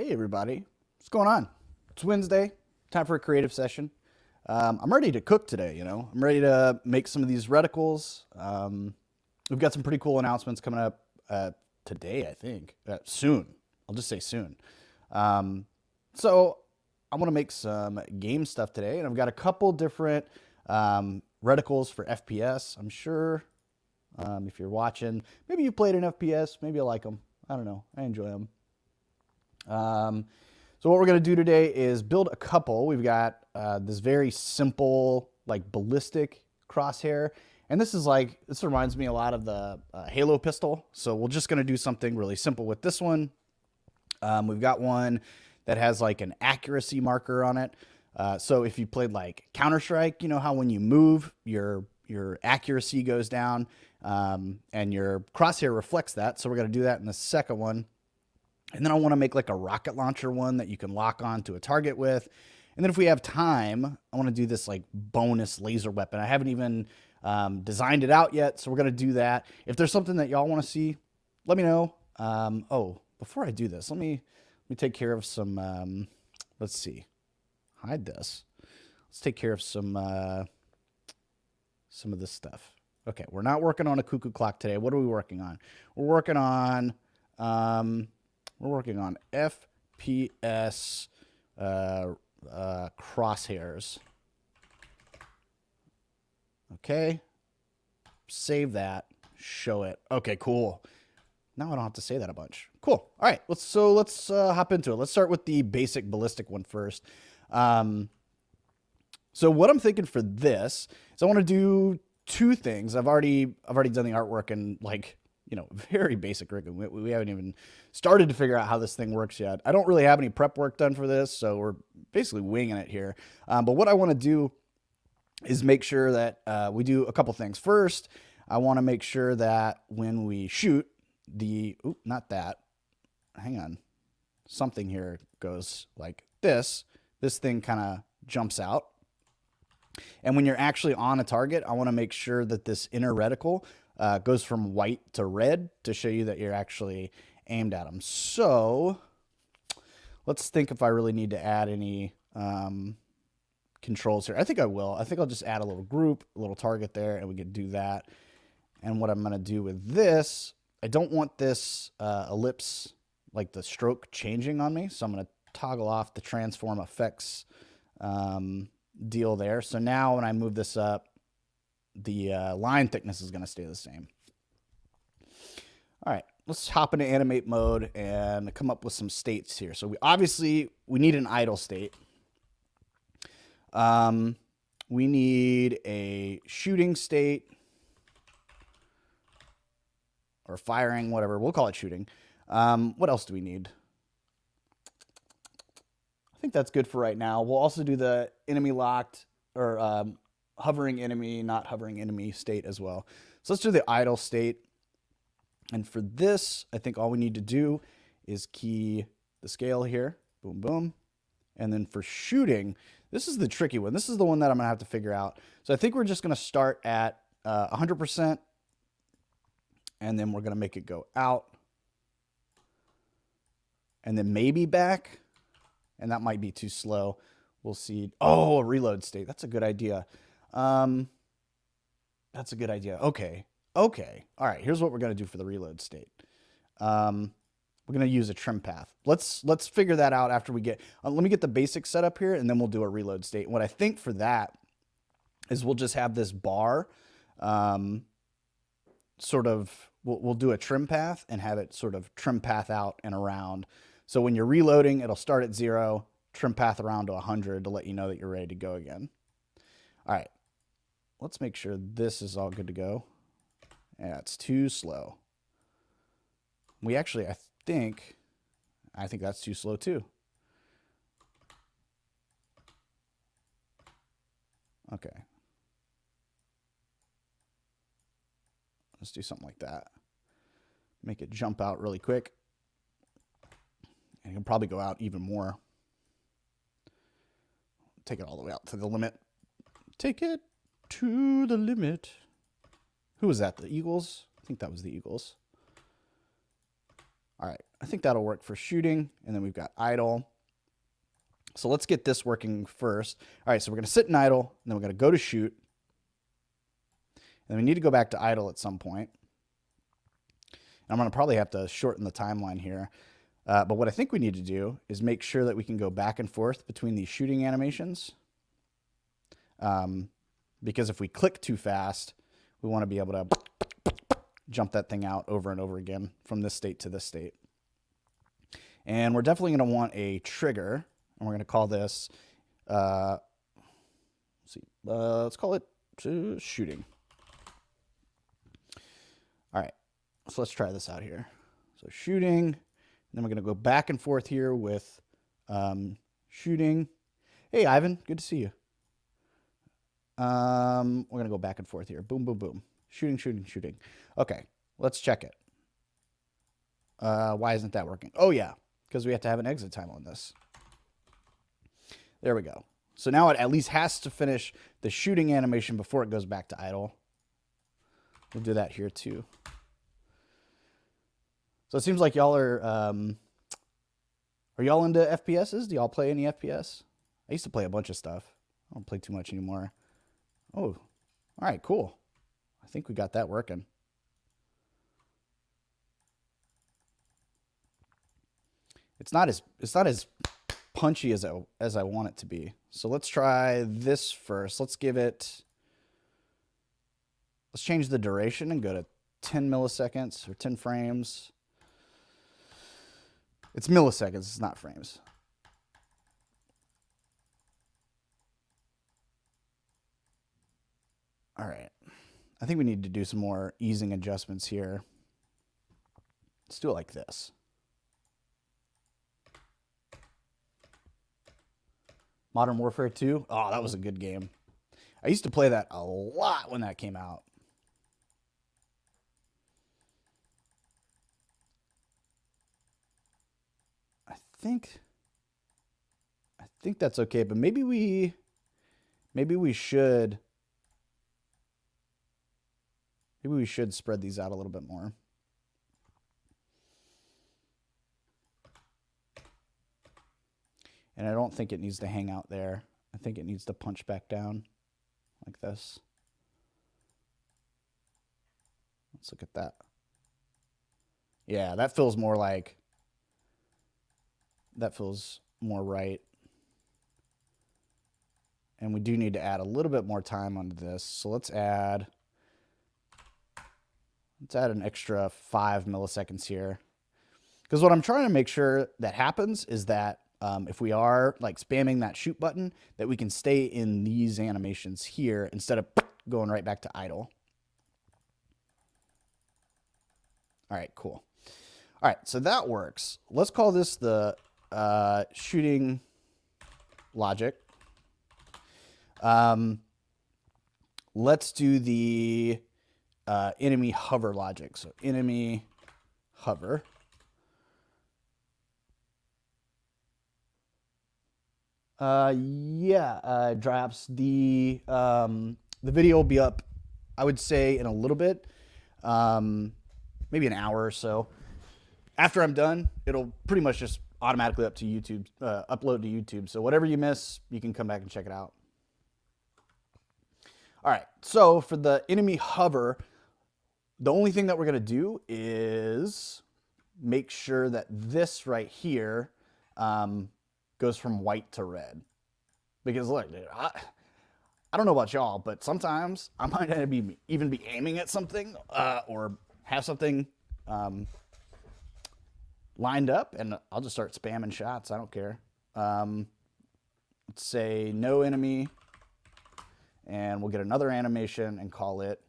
Hey everybody, what's going on? It's Wednesday, time for a creative session. I'm ready to cook today, I'm ready to make some of these reticles. We've got some pretty cool announcements coming up today, I think. Soon. I'll just say soon. So I want to make some game stuff today, and I've got a couple different reticles for FPS. I'm sure if you're watching, maybe you played an FPS, maybe you like them. I don't know. I enjoy them. So what we're going to do today is build a couple. We've got this very simple, like ballistic crosshair. And this reminds me a lot of the Halo pistol. So we're just going to do something really simple with this one. We've got one that has like an accuracy marker on it. So if you played like Counter-Strike, you know how when you move, your accuracy goes down, and your crosshair reflects that. So we're going to do that in the second one. And then I want to make like a rocket launcher one that you can lock on to a target with. And then if we have time, I want to do this like bonus laser weapon. I haven't even designed it out yet, so we're going to do that. If there's something that y'all want to see, let me know. Oh, before I do this, let me take care of some, let's see, hide this. Let's take care of some of this stuff. Okay, we're not working on a cuckoo clock today. What are we working on? We're working on FPS crosshairs. Okay. Save that. Show it. Okay, cool. Now I don't have to say that a bunch. Cool. All right. Let's hop into it. Let's start with the basic ballistic one first. So what I'm thinking for this is I want to do two things. I've already done the artwork and very basic rigging. We haven't even started to figure out how this thing works yet. I don't really have any prep work done for this, so we're basically winging it here. But what I want to do is make sure that we do a couple things. First, I want to make sure that when we shoot not that. Hang on. Something here goes like this. This thing kind of jumps out. And when you're actually on a target, I want to make sure that this inner reticle goes from white to red to show you that you're actually aimed at them. So let's think if I really need to add any controls here. I think I will. I think I'll just add a little group, a little target there, and we can do that. And what I'm going to do with this, I don't want this ellipse, like the stroke, changing on me. So I'm going to toggle off the transform effects deal there. So now when I move this up, the line thickness is going to stay the same. All right, let's hop into animate mode and come up with some states here. So we need an idle state. We need a shooting state or firing, whatever. We'll call it shooting. What else do we need? I think that's good for right now. We'll also do the enemy locked or hovering enemy, not hovering enemy state as well. So let's do the idle state. And for this, I think all we need to do is key the scale here. Boom, boom. And then for shooting, this is the tricky one. This is the one that I'm going to have to figure out. So I think we're just going to start at 100%. And then we're going to make it go out. And then maybe back. And that might be too slow. We'll see. Oh, a reload state. That's a good idea. That's a good idea. Okay. All right. Here's what we're going to do for the reload state. We're going to use a trim path. Let's figure that out after we get. Let me get the basics set up here, and then we'll do a reload state. And what I think for that is we'll just have this bar, We'll do a trim path and have it sort of trim path out and around. So when you're reloading, it'll start at 0, trim path around to 100 to let you know that you're ready to go again. All right. Let's make sure this is all good to go. Yeah, it's too slow. I think that's too slow too. Okay. Let's do something like that. Make it jump out really quick. And you can probably go out even more. Take it all the way out to the limit. Take it to the limit. Who was that? The Eagles? I think that was the Eagles. All right. I think that'll work for shooting. And then we've got idle. So let's get this working first. All right, so we're going to sit in idle, and then we're going to go to shoot. And we need to go back to idle at some point. And I'm going to probably have to shorten the timeline here. But what I think we need to do is make sure that we can go back and forth between these shooting animations. Because if we click too fast, we want to be able to jump that thing out over and over again from this state to this state. And we're definitely going to want a trigger. And we're going to call this, let's call it shooting. All right, so let's try this out here. So shooting, and then we're going to go back and forth here with shooting. Hey, Ivan, good to see you. We're going to go back and forth here. Boom, boom, boom. Shooting, shooting, shooting. Okay, let's check it. Why isn't that working? Oh, yeah, because we have to have an exit time on this. There we go. So now it at least has to finish the shooting animation before it goes back to idle. We'll do that here too. So it seems like y'all are y'all into FPSs? Do y'all play any FPS? I used to play a bunch of stuff. I don't play too much anymore. Oh, all right, cool. I think we got that working. It's not as punchy as I want it to be. So let's try this first. Let's change the duration and go to 10 milliseconds or 10 frames. It's milliseconds, it's not frames. All right. I think we need to do some more easing adjustments here. Let's do it like this. Modern Warfare 2. Oh, that was a good game. I used to play that a lot when that came out. I think that's okay, but maybe we should spread these out a little bit more. And I don't think it needs to hang out there. I think it needs to punch back down like this. Let's look at that. Yeah, that feels more like, that feels more right. And we do need to add a little bit more time onto this. So let's add an extra 5 milliseconds here. Because what I'm trying to make sure that happens is that if we are like spamming that shoot button, that we can stay in these animations here instead of going right back to idle. All right, cool. All right, so that works. Let's call this the shooting logic. Let's do the enemy hover logic. So enemy hover. Drops the video will be up, I would say, in a little bit, maybe an hour or so. After I'm done, it'll pretty much just automatically up to YouTube, upload to YouTube. So whatever you miss, you can come back and check it out. All right, so for the enemy hover, the only thing that we're gonna do is make sure that this right here goes from white to red. Because look, dude, I don't know about y'all, but sometimes I might even be aiming at something or have something lined up, and I'll just start spamming shots. I don't care. Let's say no enemy, and we'll get another animation and call it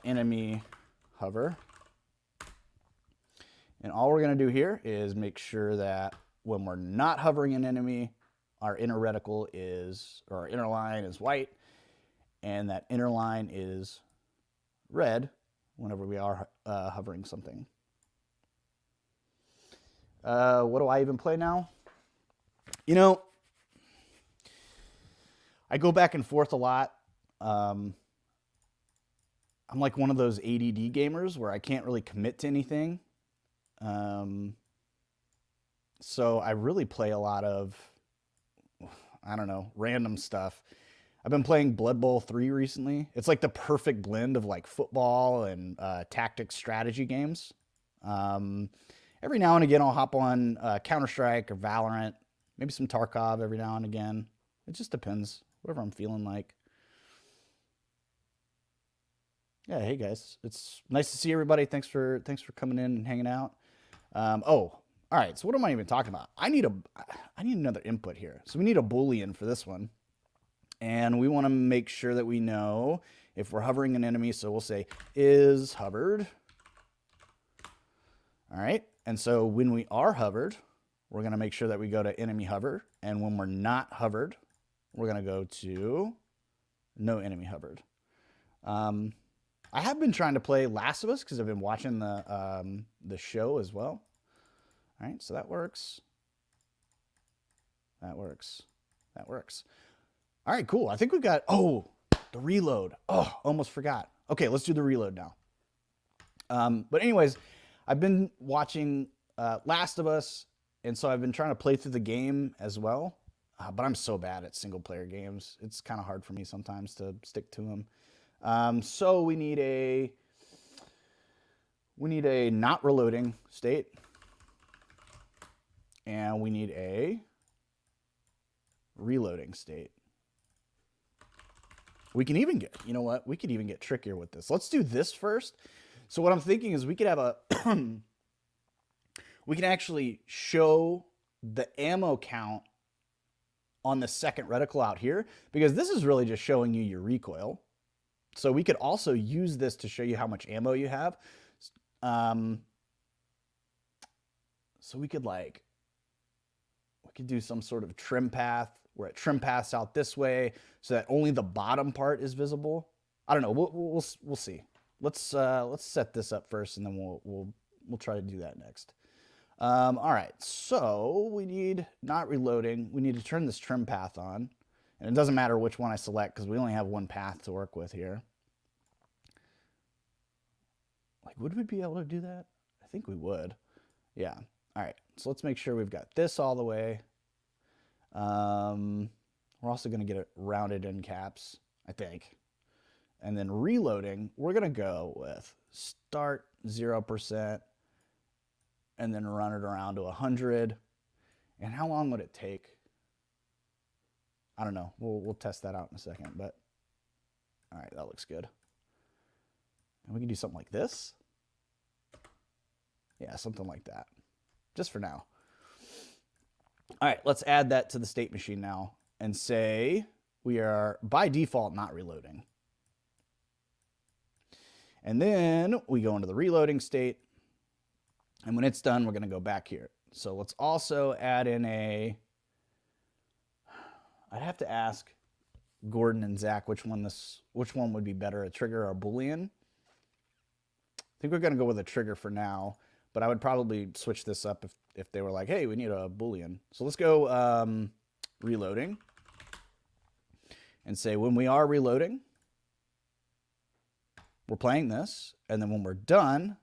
enemy hover. And all we're going to do here is make sure that when we're not hovering an enemy, our inner reticle is, or our inner line is white, and that inner line is red whenever we are hovering something. What do I even play now? You know, I go back and forth a lot. I'm like one of those ADD gamers where I can't really commit to anything. So I really play a lot of, I don't know, random stuff. I've been playing Blood Bowl 3 recently. It's like the perfect blend of like football and tactics strategy games. Um, every now and again, I'll hop on Counter-Strike or Valorant, maybe some Tarkov every now and again. It just depends, whatever I'm feeling like. Yeah, hey guys, it's nice to see everybody. Thanks for coming in and hanging out. Oh, all right. So what am I even talking about? I need another input here. So we need a Boolean for this one. And we want to make sure that we know if we're hovering an enemy. So we'll say is hovered. All right. And so when we are hovered, we're going to make sure that we go to enemy hover. And when we're not hovered, we're going to go to no enemy hovered. I have been trying to play Last of Us because I've been watching the show as well. All right. So that works. That works. That works. All right, cool. I think we've got, oh, the reload. Oh, almost forgot. Okay, let's do the reload now. But anyways, I've been watching Last of Us, and so I've been trying to play through the game as well. But I'm so bad at single player games. It's kind of hard for me sometimes to stick to them. So we need a not reloading state, and we need a reloading state. We can even get, you know what? We could even get trickier with this. Let's do this first. So what I'm thinking is we could have a, we can actually show the ammo count on the second reticle out here, because this is really just showing you your recoil. So we could also use this to show you how much ammo you have. So we could do some sort of trim path where it trim paths out this way so that only the bottom part is visible. I don't know. We'll see. Let's set this up first, and then we'll try to do that next. All right. So we need not reloading. We need to turn this trim path on, and it doesn't matter which one I select because we only have one path to work with here. Like, would we be able to do that? I think we would. Yeah. All right. So let's make sure we've got this all the way. We're also going to get it rounded in caps, I think. And then reloading, we're going to go with start 0% and then run it around to 100. And how long would it take? I don't know. We'll test that out in a second, but all right, that looks good. And we can do something like this. Yeah, something like that. Just for now. All right, let's add that to the state machine now and say we are by default not reloading. And then we go into the reloading state. And when it's done, we're going to go back here. So let's also add in I'd have to ask Gordon and Zach which one would be better, a trigger or a Boolean. I think we're going to go with a trigger for now, but I would probably switch this up if they were like, hey, we need a Boolean. So let's go reloading and say when we are reloading, we're playing this, and then when we're done,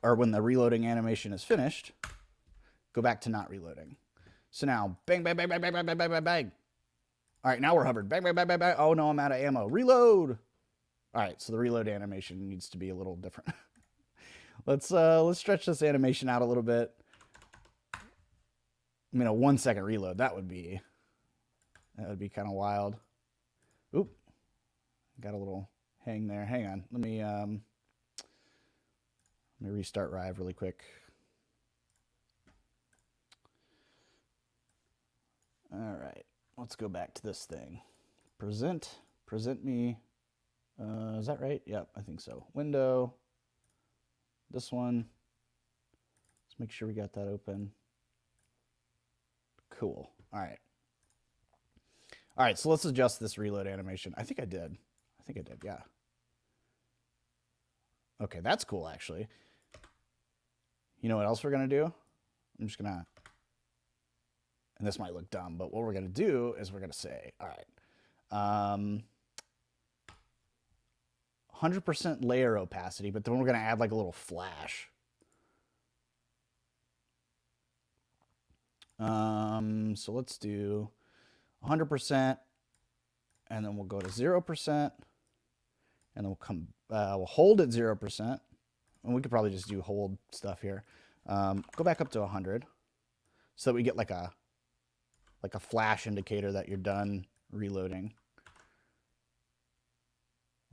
or when the reloading animation is finished, go back to not reloading. So now, bang, bang, bang, bang, bang, bang, bang, bang, bang. All right, now we're hovered. Bang, bang, bang, bang, bang. Oh no, I'm out of ammo. Reload. All right, so the reload animation needs to be a little different. Let's stretch this animation out a little bit. I mean, a 1 second reload, that would be kind of wild. Oop, got a little hang there. Hang on, let me restart Rive really quick. All right, let's go back to this thing. Present me. Is that right? Yep, I think so. Window. This one. Let's make sure we got that open. Cool. All right. All right, so let's adjust this reload animation. I think I did. Yeah. Okay, that's cool, actually. You know what else we're going to do? I'm just going to, and this might look dumb, but what we're going to do is we're going to say, all right, 100% layer opacity, but then we're going to add like a little flash. So let's do 100%, and then we'll go to 0%, and then we'll hold at 0%, and we could probably just do hold stuff here. Go back up to 100, so that we get like a flash indicator that you're done reloading.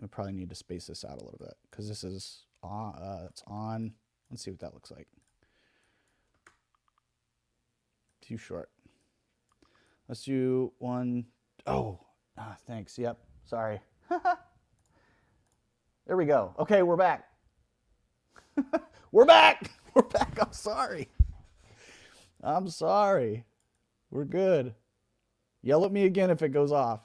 We probably need to space this out a little bit because this is it's on. Let's see what that looks like. Too short. Let's do one. Oh, thanks. Yep. Sorry. There we go. Okay, we're back. We're back. We're back. I'm sorry. I'm sorry. We're good. Yell at me again if it goes off.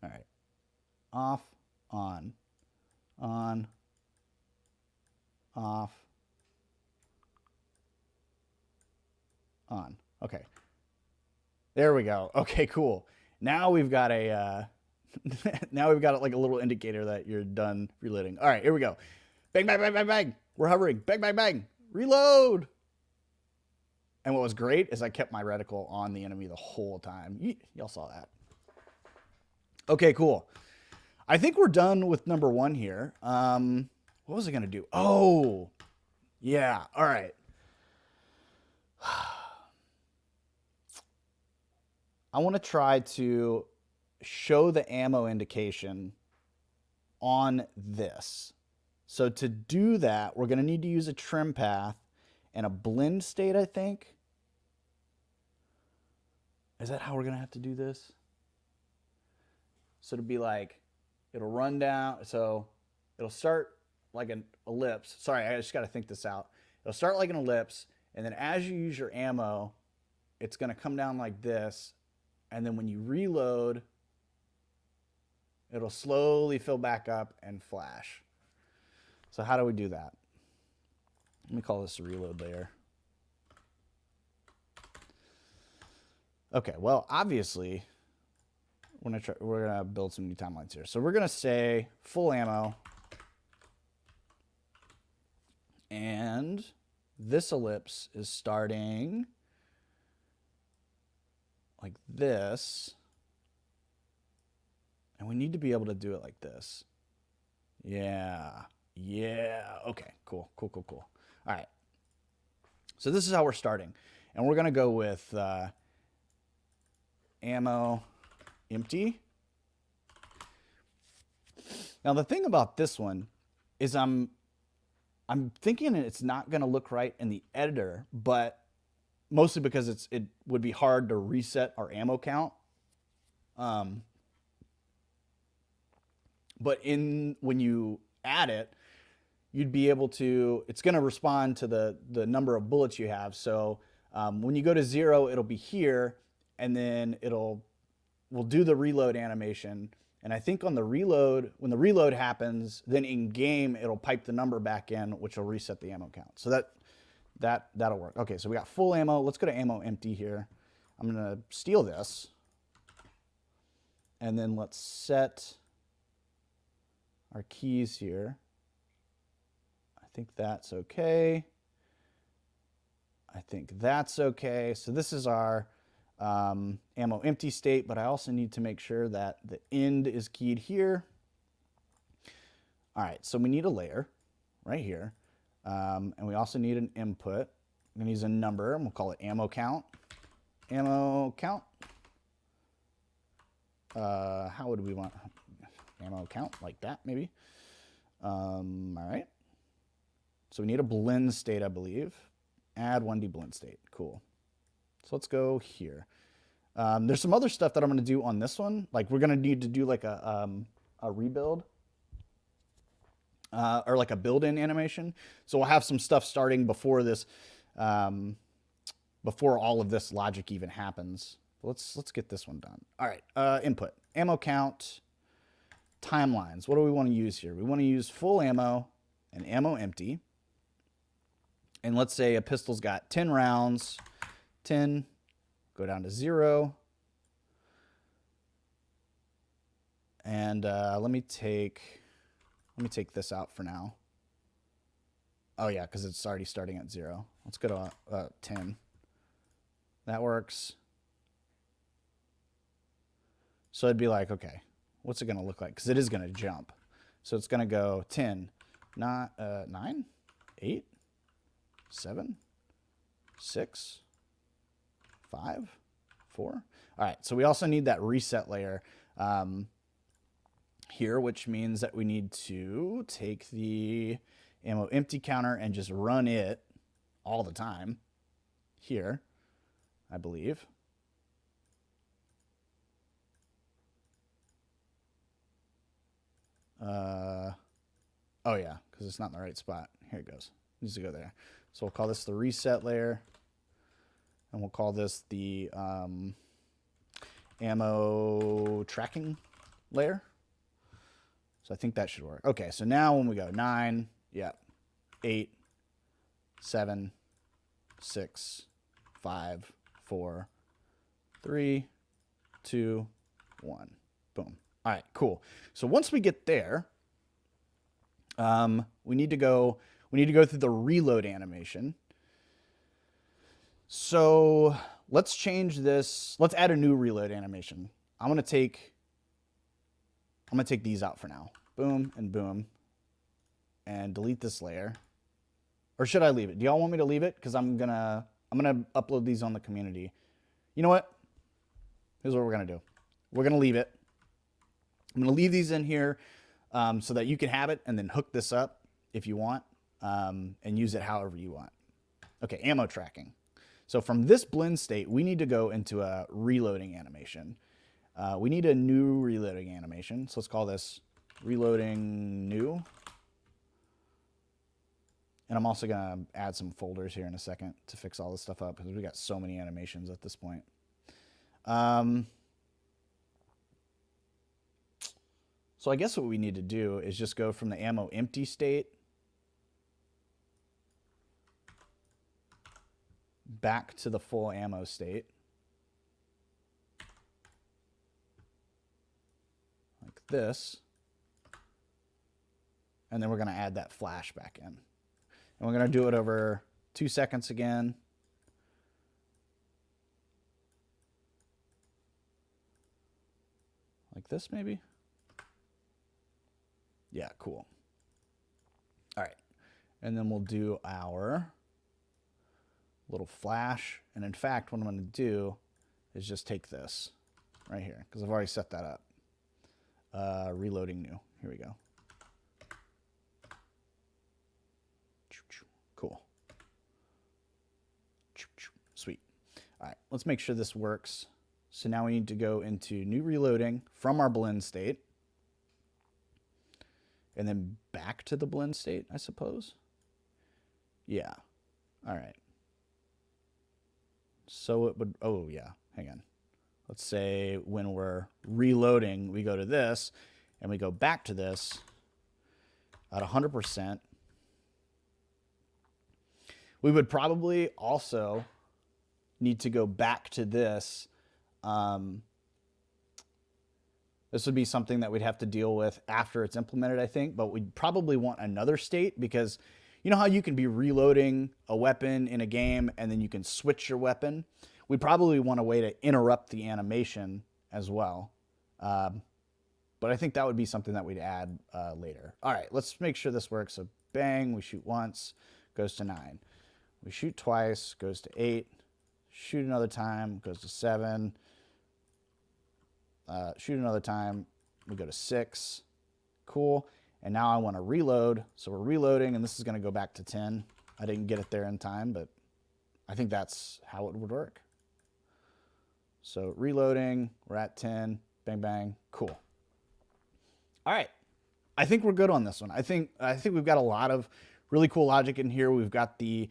All right. Off, on, off, on. Okay. There we go. Okay, cool. Now we've got a now we've got like a little indicator that you're done reloading. All right, here we go. Bang, bang, bang, bang, bang. We're hovering. Bang, bang, bang. Reload. And what was great is I kept my reticle on the enemy the whole time. Y'all saw that. Okay, cool. I think we're done with number 1 here. What was I going to do? Oh, yeah. All right. I want to try to show the ammo indication on this. So to do that, we're going to need to use a trim path and a blend state, I think. Is that how we're going to have to do this? So to be like, it'll run down. So it'll start like an ellipse. Sorry, I just got to think this out. It'll start like an ellipse. And then as you use your ammo, it's going to come down like this. And then when you reload, it'll slowly fill back up and flash. So how do we do that? Let me call this a reload layer. Okay, well, obviously, we're gonna build some new timelines here. So we're gonna say full ammo, and this ellipse is starting like this, and we need to be able to do it like this. Yeah. Okay, cool. All right. So this is how we're starting, and we're gonna go with ammo empty. Now the thing about this one is I'm thinking it's not going to look right in the editor, but mostly because it would be hard to reset our ammo count. But when you add it, you'd be able to, it's going to respond to the number of bullets you have. So when you go to 0, it'll be here, and then we'll do the reload animation. And I think on the reload, when the reload happens, then in game, it'll pipe the number back in, which will reset the ammo count. So that'll work. Okay, so we got full ammo. Let's go to ammo empty here. I'm gonna steal this. And then let's set our keys here. I think that's okay. I think that's okay. So this is our ammo empty state, but I also need to make sure that the end is keyed here. All right, so we need a layer right here. And we also need an input. I'm gonna use a number, and we'll call it ammo count. Ammo count. How would we want ammo count? Like that, maybe. All right. So we need a blend state, I believe. Add 1D blend state. Cool. So let's go here. There's some other stuff that I'm going to do on this one. Like we're going to need to do like a rebuild or like a build-in animation. So we'll have some stuff starting before this, before all of this logic even happens. Let's get this one done. All right, input, ammo count, timelines. What do we want to use here? We want to use full ammo and ammo empty. And let's say a pistol's got 10 rounds, 10, go down to 0. And let me take this out for now. Oh yeah, because it's already starting at 0. Let's go to 10. That works. So it'd be like, okay, what's it going to look like? Because it is going to jump. So it's going to go 10, not 9, 8, 7, 6, 5, 4. All right, so we also need that reset layer here, which means that we need to take the ammo empty counter and just run it all the time here, I believe. Oh yeah, because it's not in the right spot. Here it goes. It needs to go there. So we'll call this the reset layer, and we'll call this the ammo tracking layer. So I think that should work. Okay, so now when we go 9, yeah, 8, 7, 6, 5, 4, 3, 2, 1. Boom. All right, cool. So once we get there, we need to go through the reload animation. So let's change this. Let's add a new reload animation. I'm gonna take these out for now. Boom and boom. And delete this layer. Or should I leave it? Do y'all want me to leave it? Because I'm gonna upload these on the community. You know what? Here's what we're gonna do. We're gonna leave it. I'm gonna leave these in here so that you can have it and then hook this up if you want and use it however you want. Okay, ammo tracking. So from this blend state, we need to go into a reloading animation. We need a new reloading animation. So let's call this reloading new. And I'm also going to add some folders here in a second to fix all this stuff up because we got so many animations at this point. So I guess what we need to do is just go from the ammo empty state back to the full ammo state. Like this. And then we're going to add that flash back in. And we're going to do it over 2 seconds again. Like this maybe? Yeah, cool. All right. And then we'll do our little flash. And in fact, what I'm going to do is just take this right here because I've already set that up. Reloading new. Here we go. Cool. Sweet. All right, let's make sure this works. So now we need to go into new reloading from our blend state. And then back to the blend state, I suppose. Yeah. All right. So it would, oh yeah, hang on. Let's say when we're reloading, we go to this and we go back to this at 100%. We would probably also need to go back to this. This would be something that we'd have to deal with after it's implemented, I think, but we'd probably want another state because you know how you can be reloading a weapon in a game and then you can switch your weapon? We'd probably want a way to interrupt the animation as well. But I think that would be something that we'd add later. All right, let's make sure this works. So bang, we shoot once, goes to 9. We shoot twice, goes to 8. Shoot another time, goes to 7. Shoot another time, we go to 6. Cool. And now I want to reload. So we're reloading, and this is going to go back to 10. I didn't get it there in time, but I think that's how it would work. So reloading, we're at 10. Bang, bang. Cool. All right. I think we're good on this one. I think we've got a lot of really cool logic in here. We've got the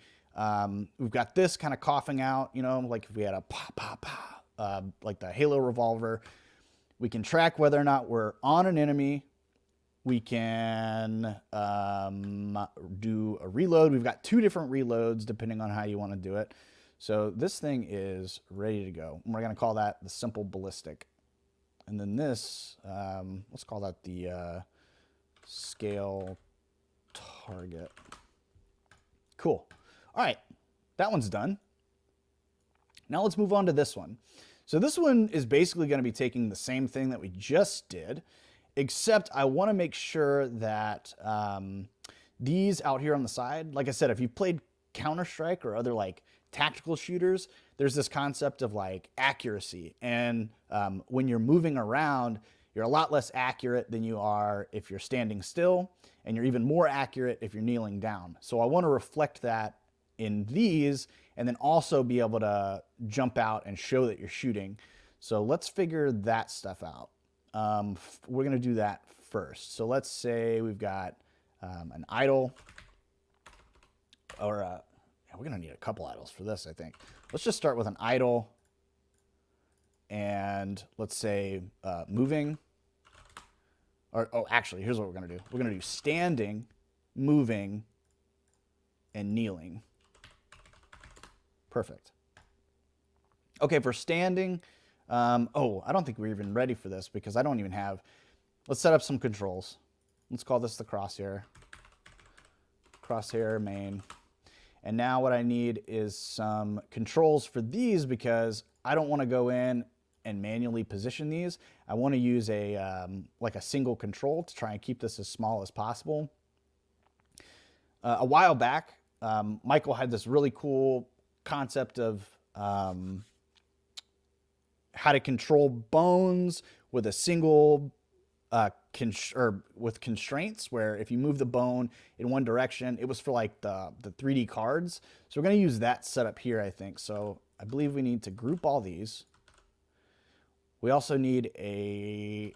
we've got this kind of coughing out, you know, like if we had a pop, pop, pop, like the Halo revolver. We can track whether or not we're on an enemy. We can do a reload. We've got 2 different reloads depending on how you want to do it. So this thing is ready to go. And we're going to call that the simple ballistic. And then this, let's call that the scale target. Cool. All right, that one's done. Now let's move on to this one. So this one is basically going to be taking the same thing that we just did, except I want to make sure that these out here on the side, like I said, if you've played Counter-Strike or other like tactical shooters, there's this concept of like accuracy. And when you're moving around, you're a lot less accurate than you are if you're standing still, and you're even more accurate if you're kneeling down. So I want to reflect that in these, and then also be able to jump out and show that you're shooting. So let's figure that stuff out. We're going to do that first. So let's say we've got an idle, or we're going to need a couple idles for this, I think. Let's just start with an idle, and let's say moving. Or, oh, actually, here's what we're going to do. We're going to do standing, moving, and kneeling. Perfect. Okay, for standing, oh, I don't think we're even ready for this because I don't even have, let's set up some controls. Let's call this the crosshair. Crosshair main. And now what I need is some controls for these because I don't want to go in and manually position these. I want to use a like a single control to try and keep this as small as possible. A while back, Michael had this really cool concept of how to control bones with a single with constraints, where if you move the bone in one direction, it was for like the 3D cards. So we're going to use that setup here, I think. So I believe we need to group all these. We also need a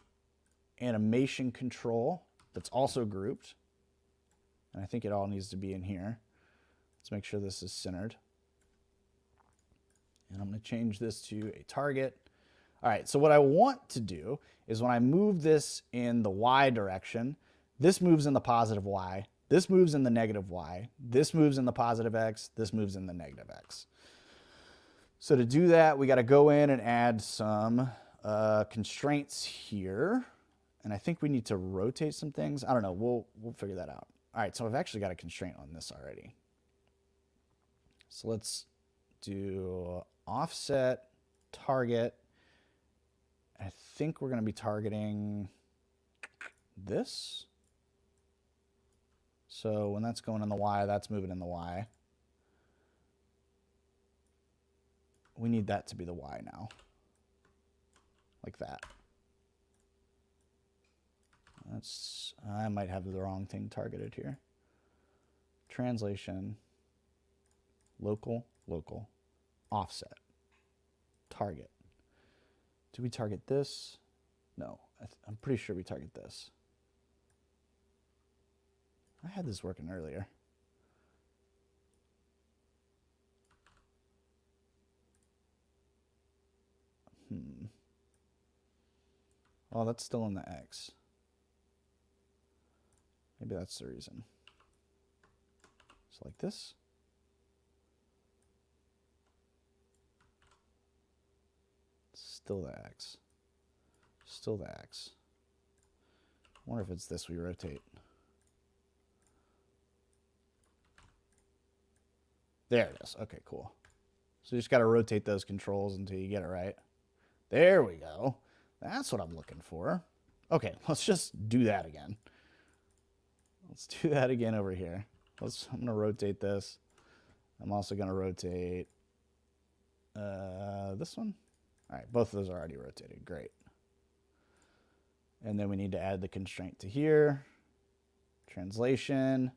animation control that's also grouped. And I think it all needs to be in here. Let's make sure this is centered. And I'm going to change this to a target. All right, so what I want to do is when I move this in the Y direction, this moves in the positive Y, this moves in the negative Y, this moves in the positive X, this moves in the negative X. So to do that, we got to go in and add some constraints here. And I think we need to rotate some things. I don't know, we'll figure that out. All right, so I've actually got a constraint on this already. So let's do offset, target. I think we're going to be targeting this. So when that's going in the Y, that's moving in the Y. We need that to be the Y now. Like that. I might have the wrong thing targeted here. Translation, local, offset, target. Do we target this? No, I'm pretty sure we target this. I had this working earlier. Oh, that's still in the X. Maybe that's the reason. So like this. Still the X. Still the X. I wonder if it's this we rotate. There it is. Okay, cool. So you just got to rotate those controls until you get it right. There we go. That's what I'm looking for. Okay, let's just do that again. Let's do that again over here. I'm going to rotate this. I'm also going to rotate this one. All right, both of those are already rotated. Great. And then we need to add the constraint to here. Translation,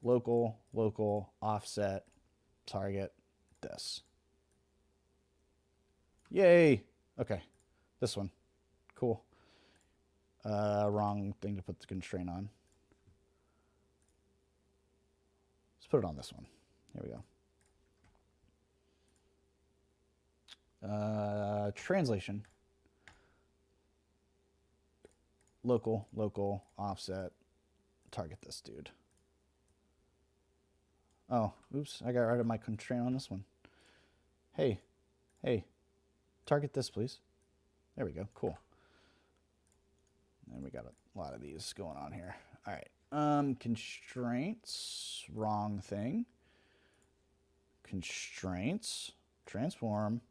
local, offset, target, this. Yay. Okay, this one. Cool. Wrong thing to put the constraint on. Let's put it on this one. Here we go. Translation, local, offset, target this dude. Oh, oops, I got rid of my constraint on this one. Hey, target this, please. There we go, cool. And we got a lot of these going on here. All right, Constraints, wrong thing. Constraints, transform.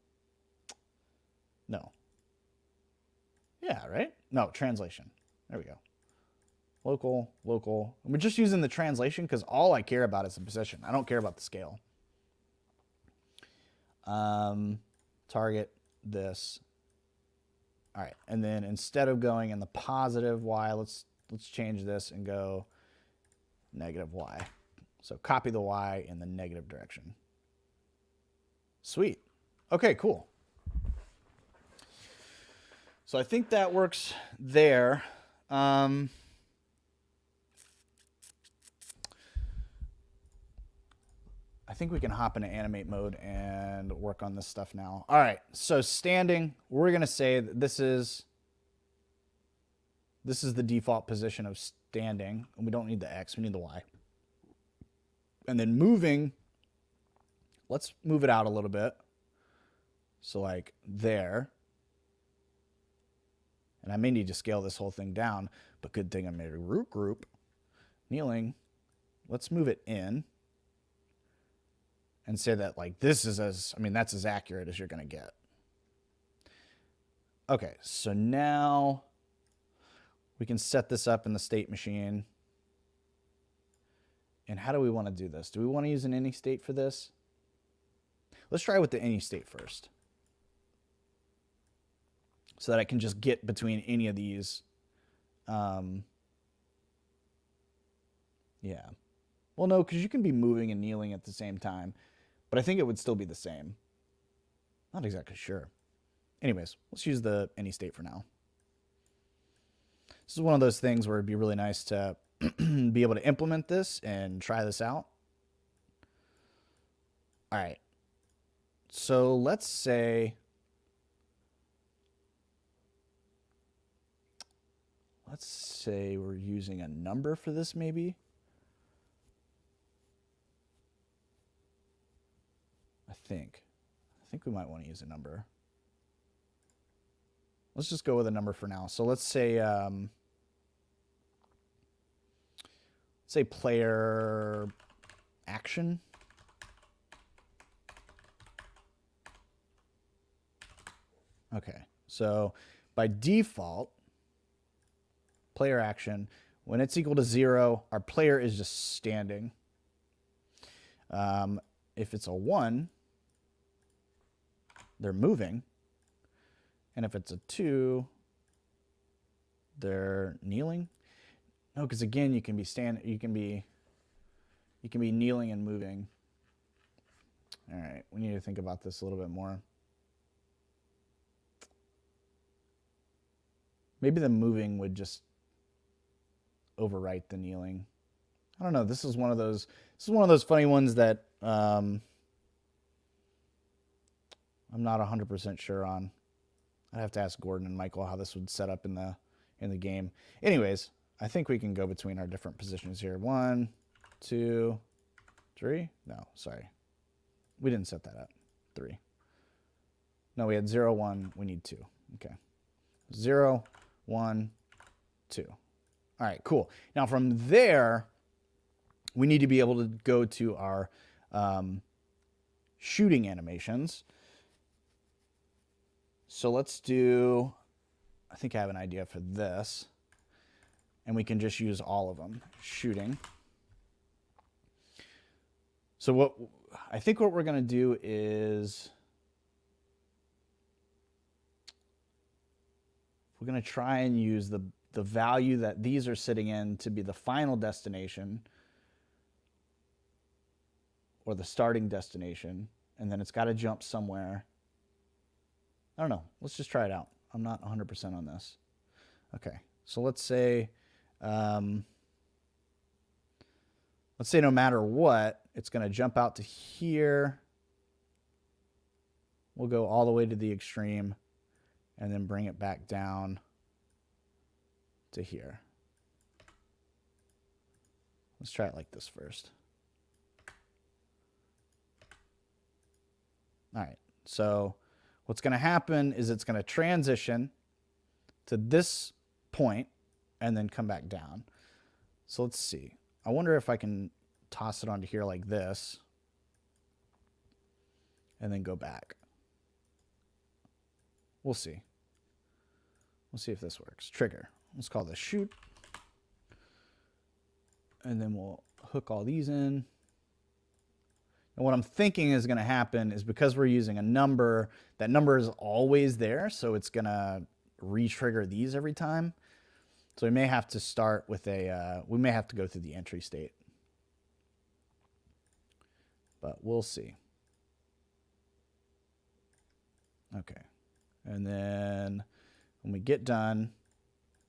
No. Yeah, right? No, translation. There we go. Local, local. We're just using the translation because all I care about is the position. I don't care about the scale. Target this. All right, and then instead of going in the positive y, let's change this and go negative y. So copy the y in the negative direction. Sweet. Okay, cool. So I think that works there. I think we can hop into animate mode and work on this stuff now. All right, so standing, we're gonna say that this is the default position of standing, and we don't need the X, we need the Y. And then moving, let's move it out a little bit. So like there. And I may need to scale this whole thing down, but good thing I made a root group. Kneeling, let's move it in. And say that like this is that's as accurate as you're gonna get. Okay, so now we can set this up in the state machine. And how do we want to do this? Do we want to use an any state for this? Let's try with the any state first. So that I can just get between any of these. Yeah. Well, no, because you can be moving and kneeling at the same time. But I think it would still be the same. Not exactly sure. Anyways, let's use the any state for now. This is one of those things where it'd be really nice to be able to implement this and try this out. All right. So let's say we're using a number for this maybe. I think we might want to use a number. Let's just go with a number for now. So let's say player action. Okay, so by default, player action, when it's equal to 0, our player is just standing. If it's a 1, they're moving. And if it's a 2, they're kneeling. No, because again, you can be kneeling and moving. All right, we need to think about this a little bit more. Maybe the moving would just overwrite the kneeling. I don't know. This is one of those funny ones that I'm not 100% sure on. I'd have to ask Gordon and Michael how this would set up in the game. Anyways, I think we can go between our different positions here. 1, 2, 3. No, sorry. We didn't set that up. 3. No, we had 0, 1. We need 2. Okay. 0, 1, 2. All right, cool. Now from there, we need to be able to go to our shooting animations. So let's do, I think I have an idea for this. And we can just use all of them. Shooting. So I think what we're going to do is we're going to try and use the value that these are sitting in to be the final destination or the starting destination. And then it's got to jump somewhere. I don't know. Let's just try it out. I'm not 100% on this. Okay. So let's say no matter what, it's going to jump out to here. We'll go all the way to the extreme and then bring it back down to here. Let's try it like this first. All right. So what's going to happen is it's going to transition to this point and then come back down. So let's see. I wonder if I can toss it onto here like this and then go back. We'll see. We'll see if this works. Trigger. Let's call this shoot. And then we'll hook all these in. And what I'm thinking is going to happen is because we're using a number, that number is always there. So it's going to re-trigger these every time. So we may have to start with a, we may have to go through the entry state. But we'll see. Okay. And then when we get done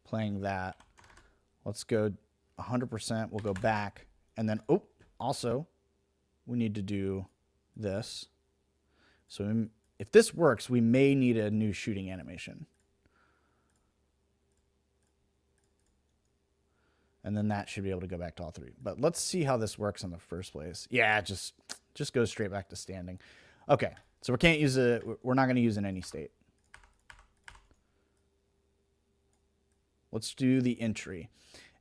playing that, let's go 100%. We'll go back. And then, oh, also, we need to do this. So if this works, we may need a new shooting animation. And then that should be able to go back to all three. But let's see how this works in the first place. Yeah, it just goes straight back to standing. Okay, so we can't use it. We're not going to use in any state. Let's do the entry.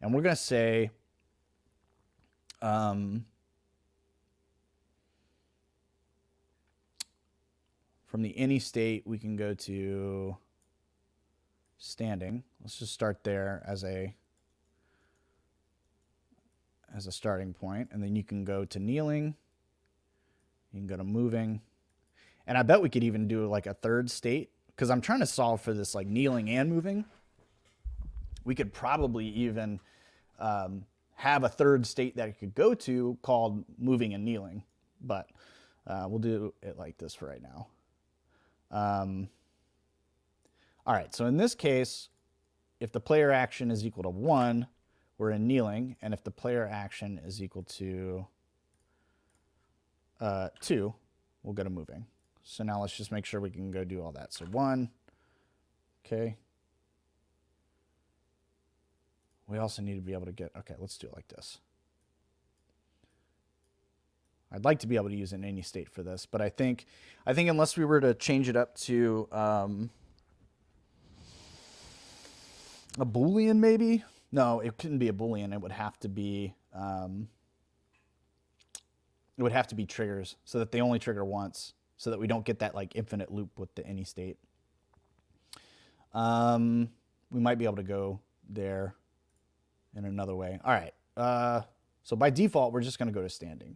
And we're going to say, from the any state, we can go to standing. Let's just start there as a starting point. And then you can go to kneeling. You can go to moving. And I bet we could even do like a third state, because I'm trying to solve for this like kneeling and moving. We could probably even have a third state that it could go to called moving and kneeling. But we'll do it like this for right now. All right, so in this case, if the player action is equal to 1, we're in kneeling. And if the player action is equal to 2, we'll go to moving. So now let's just make sure we can go do all that. So 1, okay. We also need to be able to get, okay, let's do it like this. I'd like to be able to use an any state for this, but I think unless we were to change it up to a Boolean maybe? No, it couldn't be a Boolean. It would have to be triggers, so that they only trigger once, so that we don't get that like infinite loop with the any state. We might be able to go there in another way. All right. So by default, we're just going to go to standing.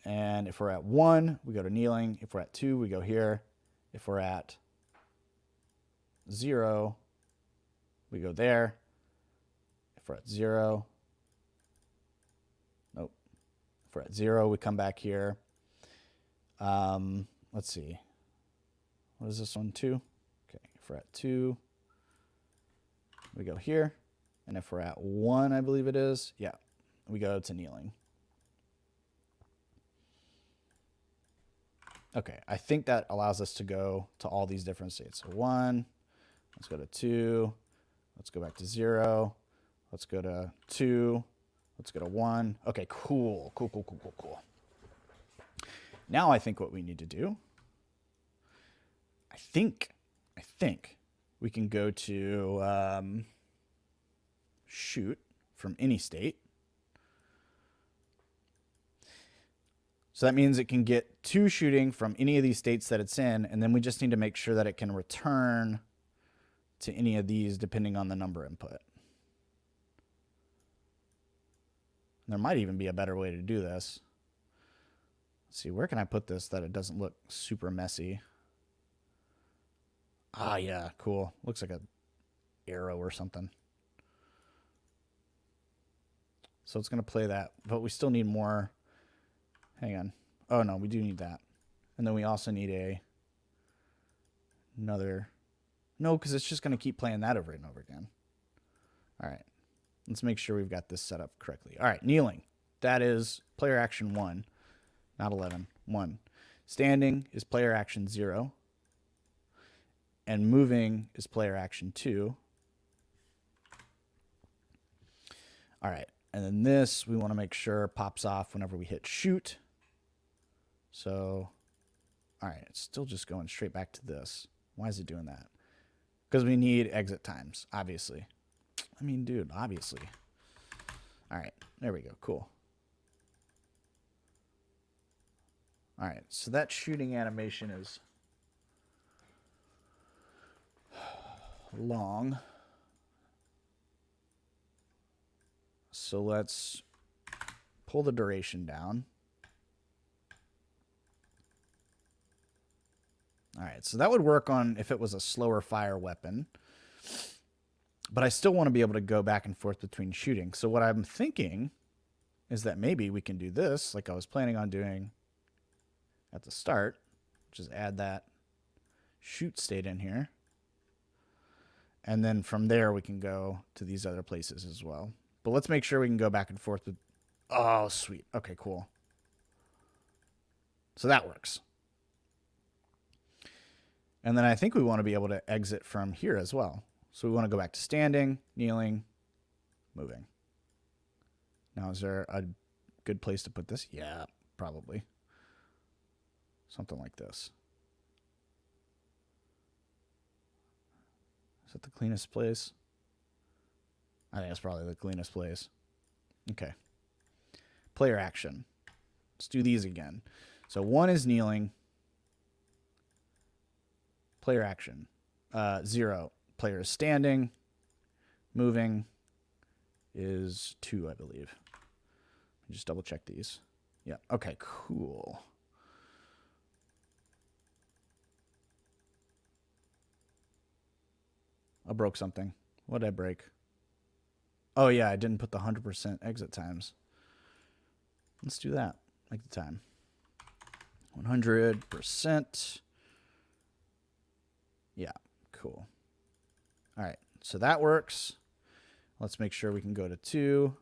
And if we're at 1, we go to kneeling. If we're at 2, we go here. If we're at 0, we go there. If we're at 0, nope. If we're at 0, we come back here. Let's see. What is this one, 2? Okay, if we're at 2, we go here. And if we're at 1, I believe it is, yeah, we go to kneeling. Okay, I think that allows us to go to all these different states. So 1, let's go to 2, let's go back to 0, let's go to 2, let's go to 1. Okay, cool. Now I think what we need to do, I think we can go to shoot from any state. So that means it can get 2 shooting from any of these states that it's in, and then we just need to make sure that it can return to any of these depending on the number input. And there might even be a better way to do this. Let's see, where can I put this that it doesn't look super messy? Ah, yeah, cool. Looks like an arrow or something. So it's going to play that, but we still need more. Hang on. Oh, no, we do need that. And then we also need another. No, because it's just going to keep playing that over and over again. All right. Let's make sure we've got this set up correctly. All right, kneeling. That is player action 1, not 11. 1. Standing is player action 0. And moving is player action 2. All right. And then this, we want to make sure pops off whenever we hit shoot. So, all right, it's still just going straight back to this. Why is it doing that? Because we need exit times, obviously. I mean, dude, obviously. All right, there we go. Cool. All right, so that shooting animation is long. So let's pull the duration down. All right, so that would work on if it was a slower fire weapon. But I still want to be able to go back and forth between shooting. So what I'm thinking is that maybe we can do this like I was planning on doing at the start. Just add that shoot state in here. And then from there, we can go to these other places as well. But let's make sure we can go back and forth with... Oh, sweet. Okay, cool. So that works. And then I think we want to be able to exit from here as well. So we want to go back to standing, kneeling, moving. Now, is there a good place to put this? Yeah, probably. Something like this. Is that the cleanest place? I think that's probably the cleanest place. Okay. Player action. Let's do these again. So 1 is kneeling. Player action. 0. Player is standing. Moving is 2, I believe. Let me just double check these. Yeah. Okay, cool. I broke something. What did I break? Oh, yeah, I didn't put the 100% exit times. Let's do that. Like the time. 100%. Yeah, cool. All right, so that works. Let's make sure we can go to 2.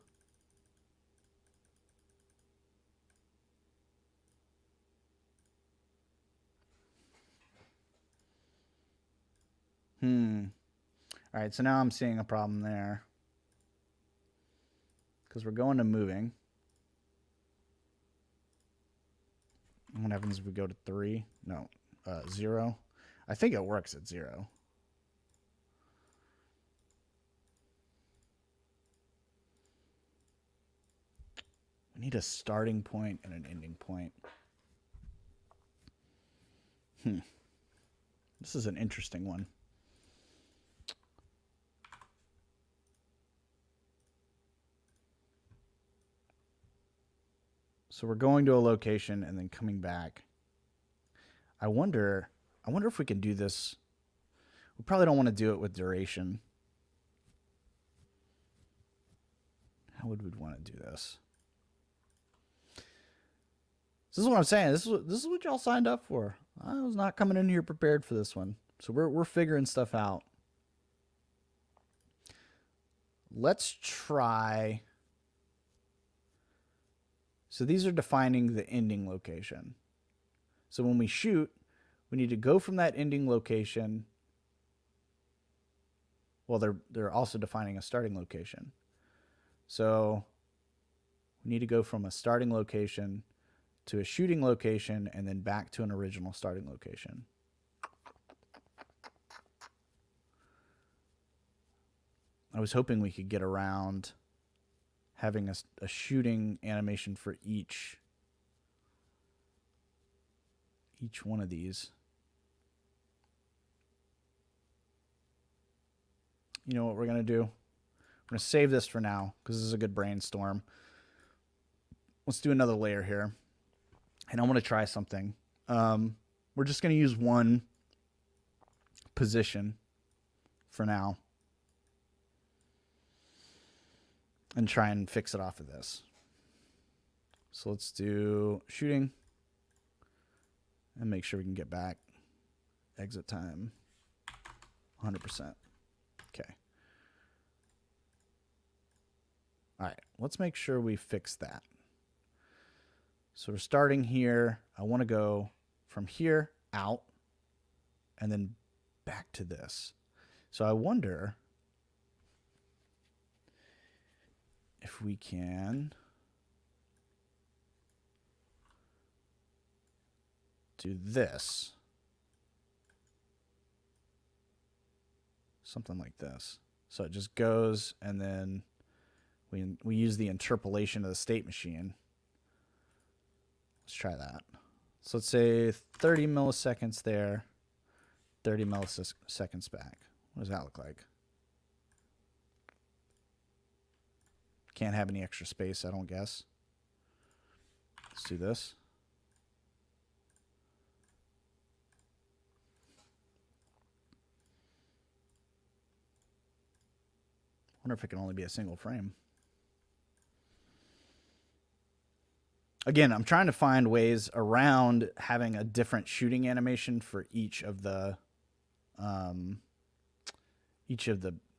All right, so now I'm seeing a problem there. Because we're going to moving. What happens if we go to 3? No, 0. I think it works at 0. We need a starting point and an ending point. This is an interesting one. So we're going to a location and then coming back. I wonder if we can do this. We probably don't want to do it with duration. How would we want to do this? This is what I'm saying. This is what y'all signed up for. I was not coming in here prepared for this one. So we're figuring stuff out. Let's try. So these are defining the ending location. So when we shoot, we need to go from that ending location. Well, they're also defining a starting location. So we need to go from a starting location to a shooting location and then back to an original starting location. I was hoping we could get around having a shooting animation for each one of these. You know what we're going to do? We're going to save this for now because this is a good brainstorm. Let's do another layer here. And I want to try something. We're just going to use one position for now. And try and fix it off of this. So let's do shooting. And make sure we can get back. Exit time. 100%. Okay. All right. Let's make sure we fix that. So we're starting here. I want to go from here out. And then back to this. So I wonder if we can do this. Something like this. So it just goes and then we use the interpolation of the state machine. Let's try that. So let's say 30 milliseconds there, 30 milliseconds back. What does that look like? Can't have any extra space, I don't guess. Let's do this. I wonder if it can only be a single frame. Again, I'm trying to find ways around having a different shooting animation for each of the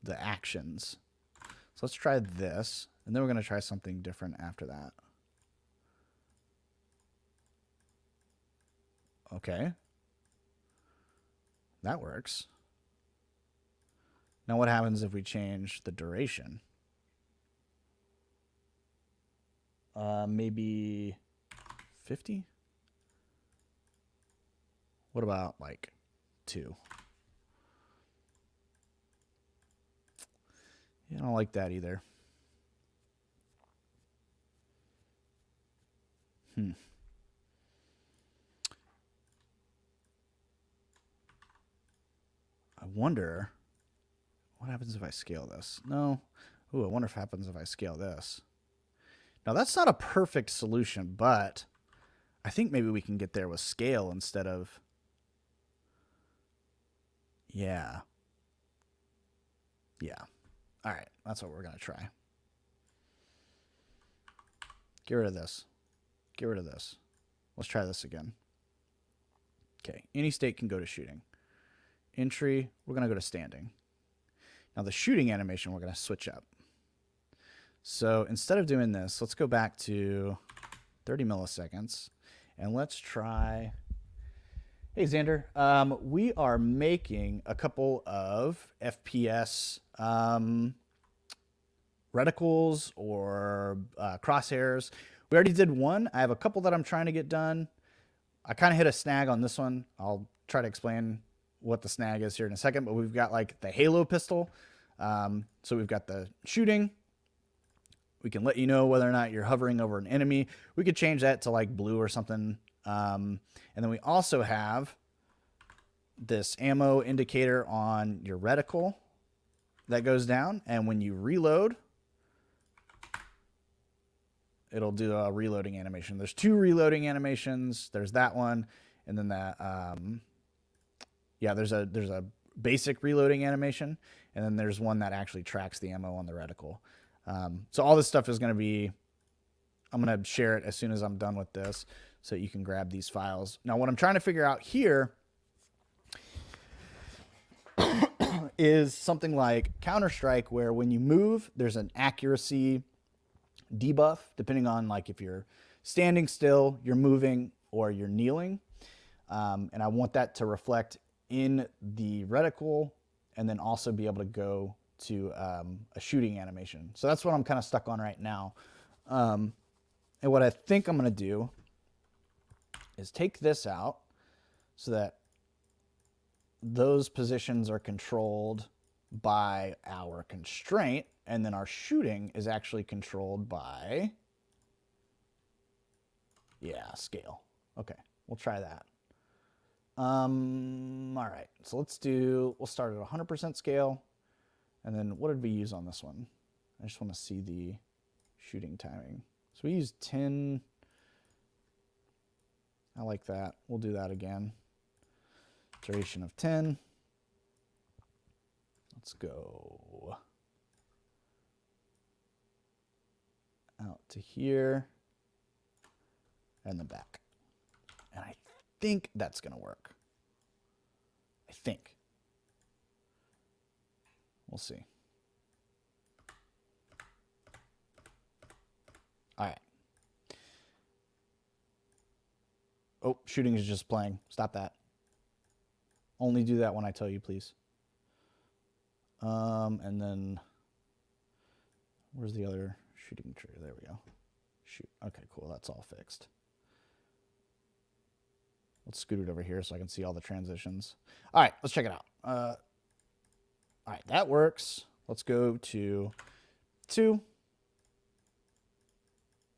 actions. So let's try this, and then we're going to try something different after that. Okay. That works. Now what happens if we change the duration? Maybe 50? What about like 2? Yeah, I don't like that either. I wonder what happens if I scale this. No. Ooh, I wonder if it happens if I scale this. Now, that's not a perfect solution, but I think maybe we can get there with scale instead of... Yeah. Yeah. All right, that's what we're going to try. Get rid of this. Get rid of this. Let's try this again. Okay, any state can go to shooting. Entry, we're going to go to standing. Now, the shooting animation, we're going to switch up. So instead of doing this, let's go back to 30 milliseconds, and let's try... Hey, Xander, we are making a couple of FPS reticles or crosshairs. We already did one. I have a couple that I'm trying to get done. I kind of hit a snag on this one. I'll try to explain what the snag is here in a second, but we've got like the halo pistol. So we've got the shooting. We can let you know whether or not you're hovering over an enemy. We could change that to like blue or something. And then we also have this ammo indicator on your reticle that goes down. And when you reload, it'll do a reloading animation. There's 2 reloading animations. There's that one. And then that, yeah, there's a basic reloading animation. And then there's one that actually tracks the ammo on the reticle. So all this stuff is going to be, I'm going to share it as soon as I'm done with this so you can grab these files. Now, what I'm trying to figure out here is something like Counter-Strike, where when you move, there's an accuracy debuff, depending on like if you're standing still, you're moving, or you're kneeling. And I want that to reflect in the reticle and then also be able to go to a shooting animation. So that's what I'm kind of stuck on right now. And what I think I'm going to do is take this out so that those positions are controlled by our constraint, and then our shooting is actually controlled by, yeah, scale. Okay, we'll try that. All right, so we'll start at 100% scale. And then what did we use on this one? I just want to see the shooting timing. So we used 10. I like that. We'll do that again. Duration of 10. Let's go out to here and then back. And I think that's going to work. I think. We'll see. All right. Oh, shooting is just playing. Stop that. Only do that when I tell you, please. And then where's the other shooting trigger? There we go. Shoot. Okay, cool. That's all fixed. Let's scoot it over here so I can see all the transitions. All right, let's check it out. All right, that works. Let's go to 2.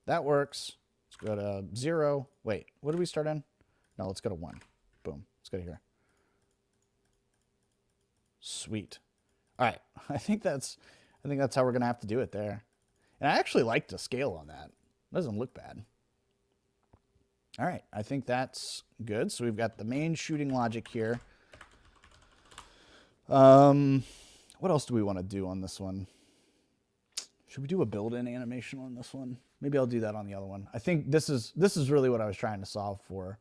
that works. Let's go to 0. Wait, what did we start in? No, let's go to 1. Boom. Let's go to here. Sweet. All right. I think that's how we're going to have to do it there. And I actually like the scale on that. It doesn't look bad. All right. I think that's good. So we've got the main shooting logic here. What else do we want to do on this one? Should we do a build-in animation on this one? Maybe I'll do that on the other one. I think this is really what I was trying to solve for,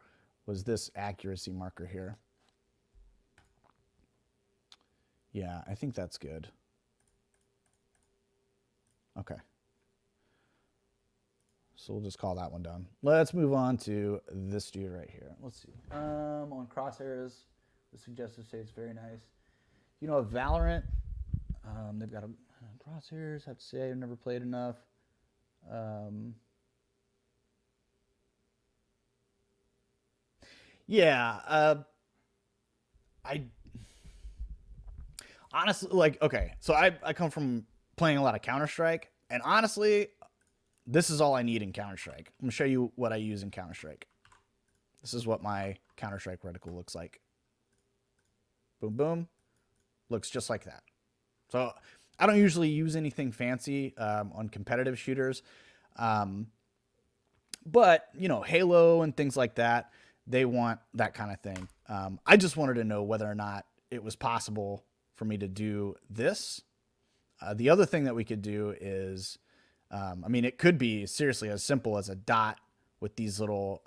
was this accuracy marker here. Yeah, I think that's good. Okay. So we'll just call that one done. Let's move on to this dude right here. Let's see. On crosshairs, the suggestive state is very nice. You know, Valorant, they've got a crosshairs. I have to say, I've never played enough. Yeah, I honestly, like, okay, so I come from playing a lot of Counter-Strike, and honestly, this is all I need in Counter-Strike. I'm going to show you what I use in Counter-Strike. This is what my Counter-Strike reticle looks like. Boom, boom. Looks just like that. So I don't usually use anything fancy on competitive shooters. But, you know, Halo and things like that, they want that kind of thing. I just wanted to know whether or not it was possible for me to do this. The other thing that we could do is, I mean, it could be seriously as simple as a dot with these little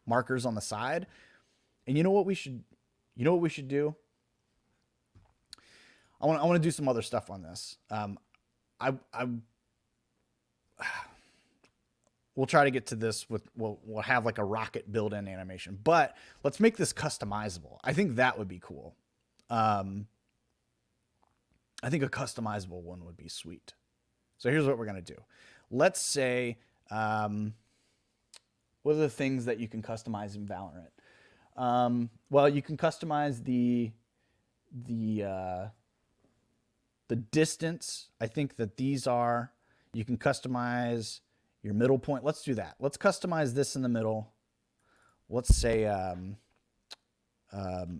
markers on the side. And you know what we should do? I want to do some other stuff on this. We'll try to get to this with, we'll have like a rocket build-in animation, but let's make this customizable. I think that would be cool. I think a customizable one would be sweet. So here's what we're going to do. Let's say, what are the things that you can customize in Valorant? Well, you can customize the distance. I think that these are, you can customize your middle point. Let's do that. Let's customize this in the middle. Let's say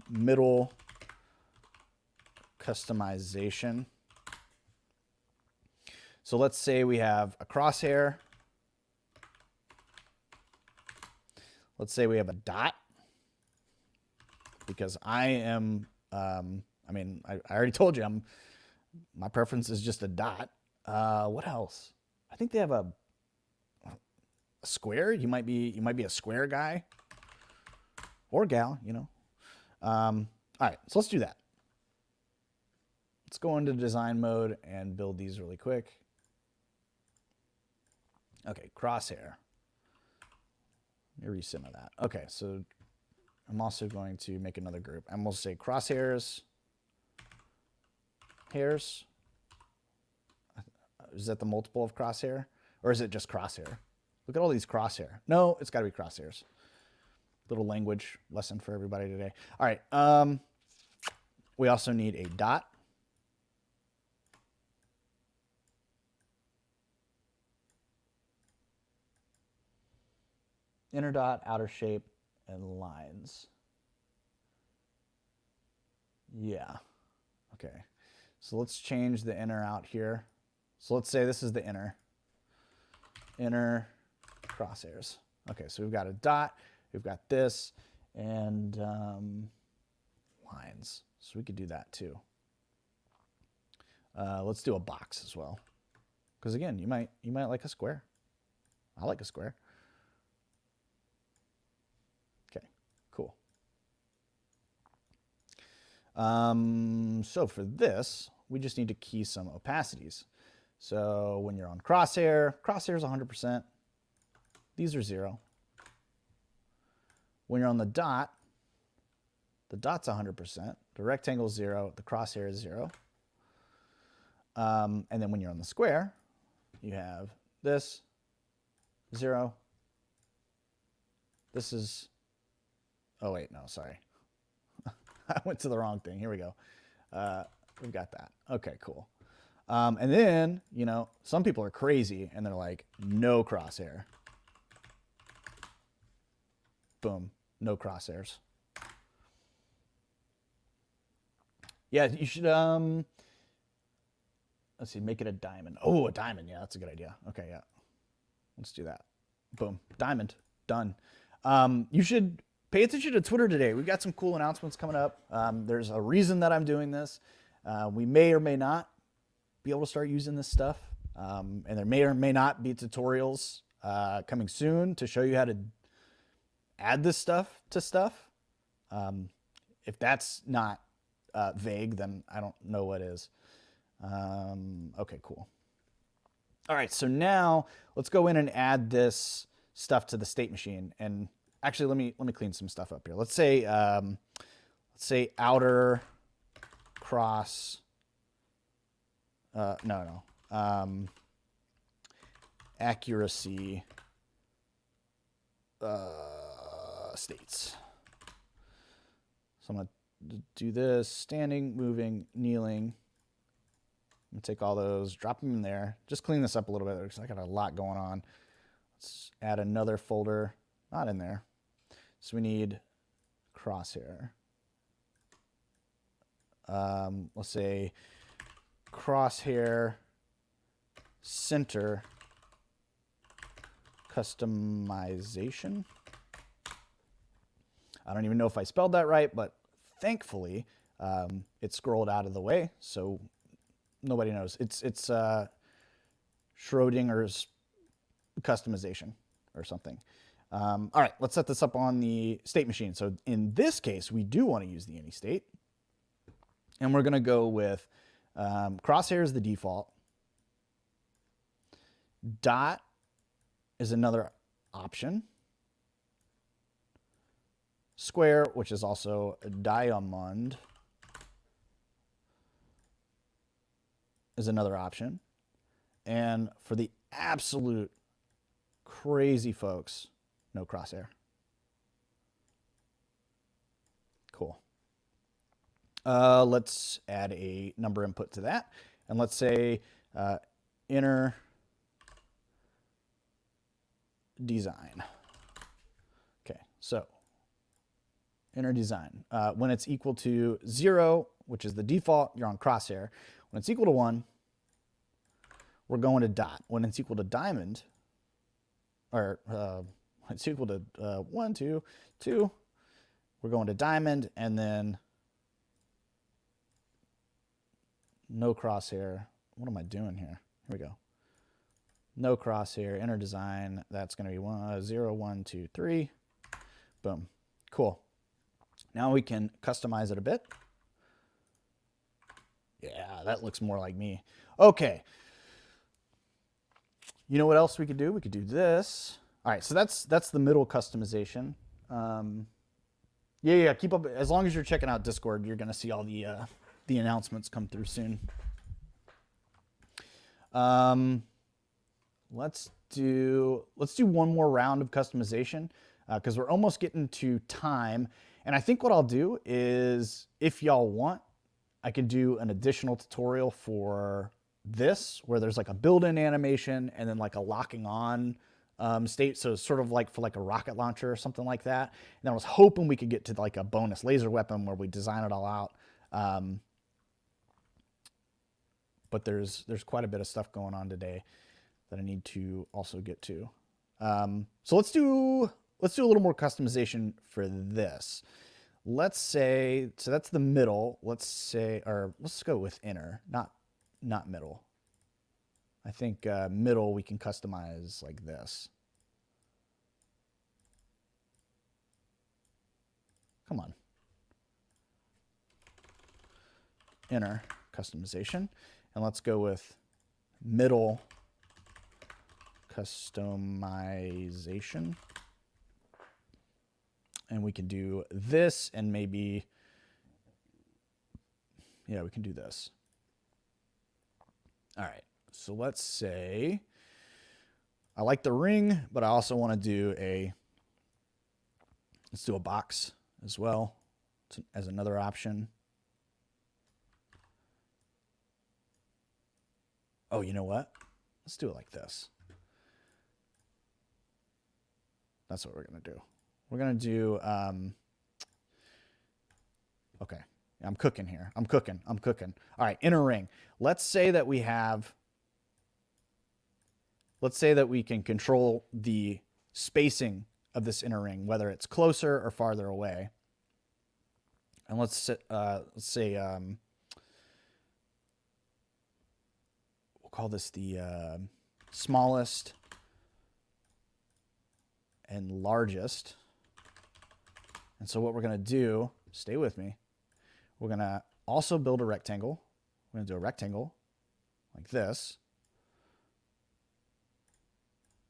middle customization. So let's say we have a crosshair. Let's say we have a dot, because I am, I mean, I already told you, my preference is just a dot. What else? I think they have a square. You might be a square guy or gal, you know. All right, so let's do that. Let's go into design mode and build these really quick. Okay, crosshair. Let me resim that. Okay, so I'm also going to make another group. I'm going to say crosshairs. Hairs. Is that the multiple of crosshair? Or is it just crosshair? Look at all these crosshair. No, it's got to be crosshairs. Little language lesson for everybody today. All right. We also need a dot. Inner dot, outer shape, and lines. Yeah. Okay. So let's change the inner out here. So let's say this is the inner crosshairs. Okay, so we've got a dot, we've got this, and lines. So we could do that too. Let's do a box as well, because again, you might like a square. I like a square. Okay, cool. So for this, we just need to key some opacities. So when you're on crosshair, crosshair is 100%. These are 0. When you're on the dot's 100%. The rectangle is 0. The crosshair is 0. And then when you're on the square, you have this 0. This is, oh wait, no, sorry. I went to the wrong thing. Here we go. We've got that. Okay, cool. And then, you know, some people are crazy and they're like, no crosshair. Boom, no crosshairs. Yeah, you should, let's see, make it a diamond. Oh, a diamond. Yeah, that's a good idea. Okay, yeah. Let's do that. Boom, diamond, done. You should pay attention to Twitter today. We've got some cool announcements coming up. There's a reason that I'm doing this. We may or may not be able to start using this stuff. And there may or may not be tutorials coming soon to show you how to add this stuff to stuff. If that's not vague, then I don't know what is. Okay, cool. All right, so now let's go in and add this stuff to the state machine. And actually, let me clean some stuff up here. Let's say outer cross. Accuracy states. So I'm gonna do this: standing, moving, kneeling. I'm gonna take all those, drop them in there. Just clean this up a little bit because I got a lot going on. Let's add another folder, not in there. So we need crosshair. Let's say crosshair center customization. I don't even know if I spelled that right, but thankfully it scrolled out of the way, so nobody knows. It's Schrodinger's customization or something. All right, let's set this up on the state machine. So in this case, we do want to use the any state. And we're going to go with crosshair is the default. Dot is another option. Square, which is also a diamond, is another option. And for the absolute crazy folks, no crosshair. Cool. Let's add a number input to that. And let's say inner design. Okay, so inner design. When it's equal to 0, which is the default, you're on crosshair. When it's equal to 1, we're going to dot. When it's equal to diamond, or when it's equal to 1, 2, 2, we're going to diamond, and then no crosshair. What am I doing here? Here we go. No crosshair, inner design. That's going to be 0, 1, 2, 3. Boom. Cool. Now we can customize it a bit. Yeah, that looks more like me. Okay. You know what else we could do? We could do this. All right, so that's the middle customization. Yeah, keep up. As long as you're checking out Discord, you're going to see all the announcements come through soon. Let's do one more round of customization because we're almost getting to time. And I think what I'll do is, if y'all want, I can do an additional tutorial for this where there's like a build-in animation and then like a locking on state. So it's sort of like for like a rocket launcher or something like that. And I was hoping we could get to like a bonus laser weapon where we design it all out. But there's quite a bit of stuff going on today that I need to also get to. So let's do a little more customization for this. Let's say, so that's the middle. Let's go with inner, not middle. I think middle we can customize like this. Come on. Inner customization. And let's go with middle customization. And we can do this and maybe, yeah, we can do this. All right, so let's say, I like the ring, but I also want to do let's do a box as well as another option. Oh, you know what? Let's do it like this. That's what we're going to do. We're going to do, okay. I'm cooking here. I'm cooking. All right, inner ring. Let's say that we can control the spacing of this inner ring, whether it's closer or farther away. And let's say we'll call this the smallest and largest. And so what we're going to do, stay with me, we're going to also build a rectangle. We're going to do a rectangle like this.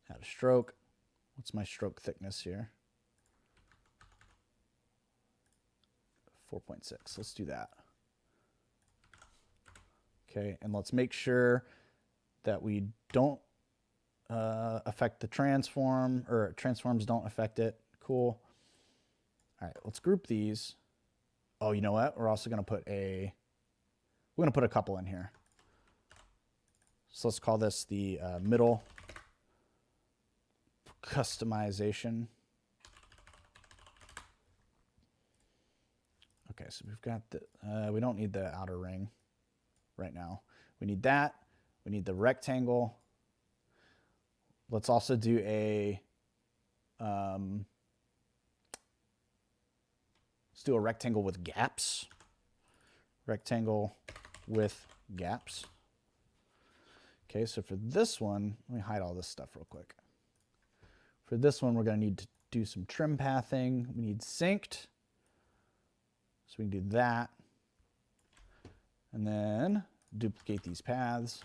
Add a stroke. What's my stroke thickness here? 4.6. Let's do that. Okay, and let's make sure that we don't affect the transform, or transforms don't affect it. Cool. All right, let's group these. Oh, you know what? We're also going to put we're going to put a couple in here. So let's call this the middle customization. Okay, so we've got the, we don't need the outer ring right now. We need that. We need the rectangle. Let's also do a, let's do a rectangle with gaps. Rectangle with gaps. Okay, so for this one, let me hide all this stuff real quick. For this one, we're going to need to do some trim pathing. We need synced. So we can do that. And then duplicate these paths.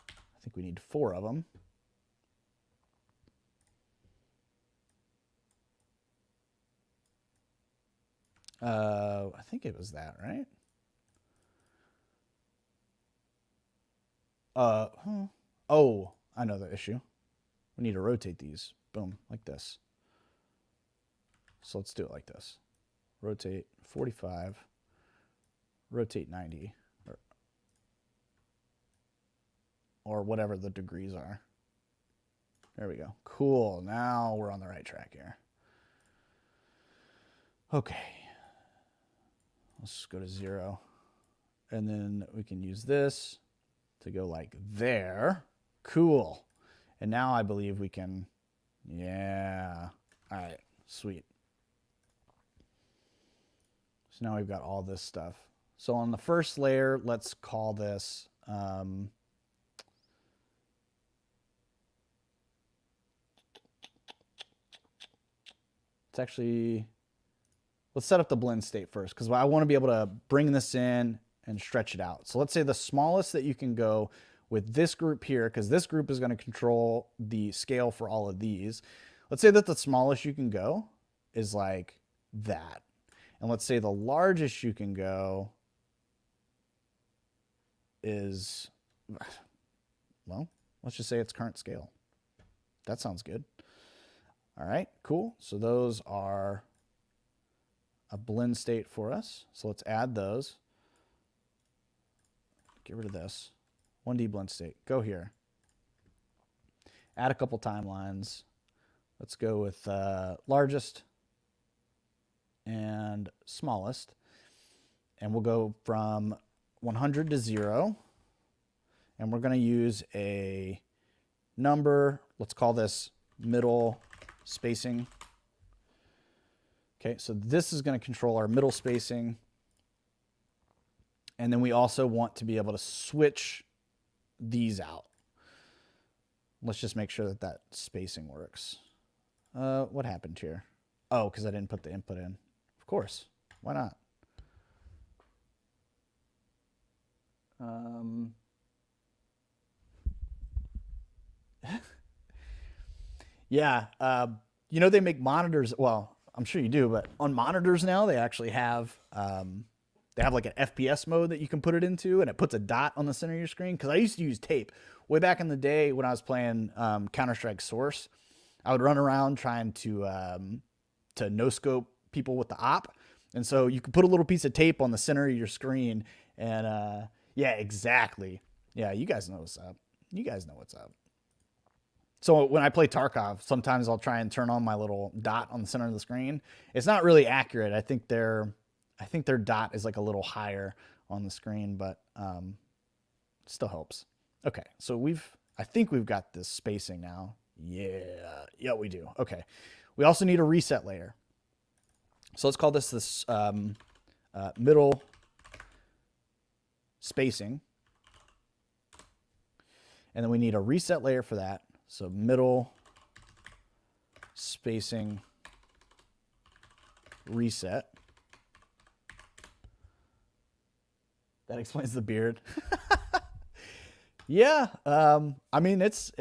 I think we need 4 of them. I think it was that, right? Oh, I know the issue. We need to rotate these. Boom, like this. So let's do it like this. Rotate 45, rotate 90, or whatever the degrees are. There we go. Cool. Now we're on the right track here. Okay. Let's go to 0. And then we can use this to go like there. Cool. And now I believe we can, yeah. All right, sweet. So now we've got all this stuff. So on the first layer, let's call this, it's actually, let's set up the blend state first, because I want to be able to bring this in and stretch it out. So let's say the smallest that you can go with this group here, because this group is going to control the scale for all of these. Let's say that the smallest you can go is like that. And let's say the largest you can go is, well, let's just say it's current scale. That sounds good. All right, cool. So those are a blend state for us. So let's add those. Get rid of this. 1D blend state. Go here. Add a couple timelines. Let's go with largest and smallest. And we'll go from 100 to 0. And we're going to use a number. Let's call this middle spacing. Okay, so this is going to control our middle spacing. And then we also want to be able to switch these out. Let's just make sure that that spacing works. What happened here? Oh, because I didn't put the input in. Of course. Why not? Yeah. You know, they make monitors. Well, I'm sure you do, but on monitors now, they actually have like an FPS mode that you can put it into, and it puts a dot on the center of your screen. Because I used to use tape way back in the day when I was playing Counter-Strike Source. I would run around trying to no scope people with the op, and so you could put a little piece of tape on the center of your screen, and yeah, exactly. Yeah, you guys know what's up. You guys know what's up. So when I play Tarkov, sometimes I'll try and turn on my little dot on the center of the screen. It's not really accurate. I think their dot is like a little higher on the screen, but still helps. Okay, so I think we've got this spacing now. Yeah, we do. Okay, we also need a reset layer. So let's call this middle spacing. And then we need a reset layer for that. So middle spacing reset. That explains the beard. Yeah, I mean, it's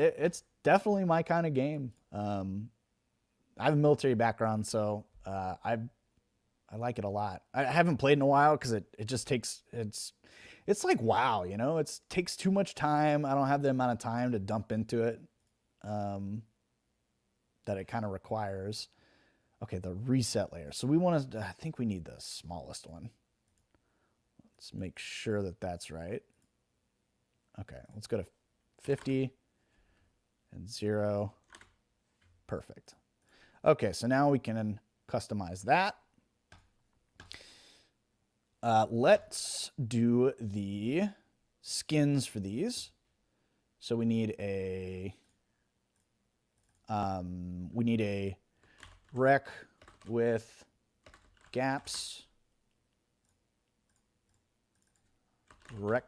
definitely my kind of game. I have a military background, so I like it a lot. I haven't played in a while because it just takes it's like WoW, you know. It takes too much time. I don't have the amount of time to dump into it that it kind of requires. Okay, the reset layer. So we want to. I think we need the smallest one. Let's make sure that that's right. Okay, let's go to 50 and 0. Perfect. Okay, so now we can customize that. Let's do the skins for these. So we need a rec with gaps. Rec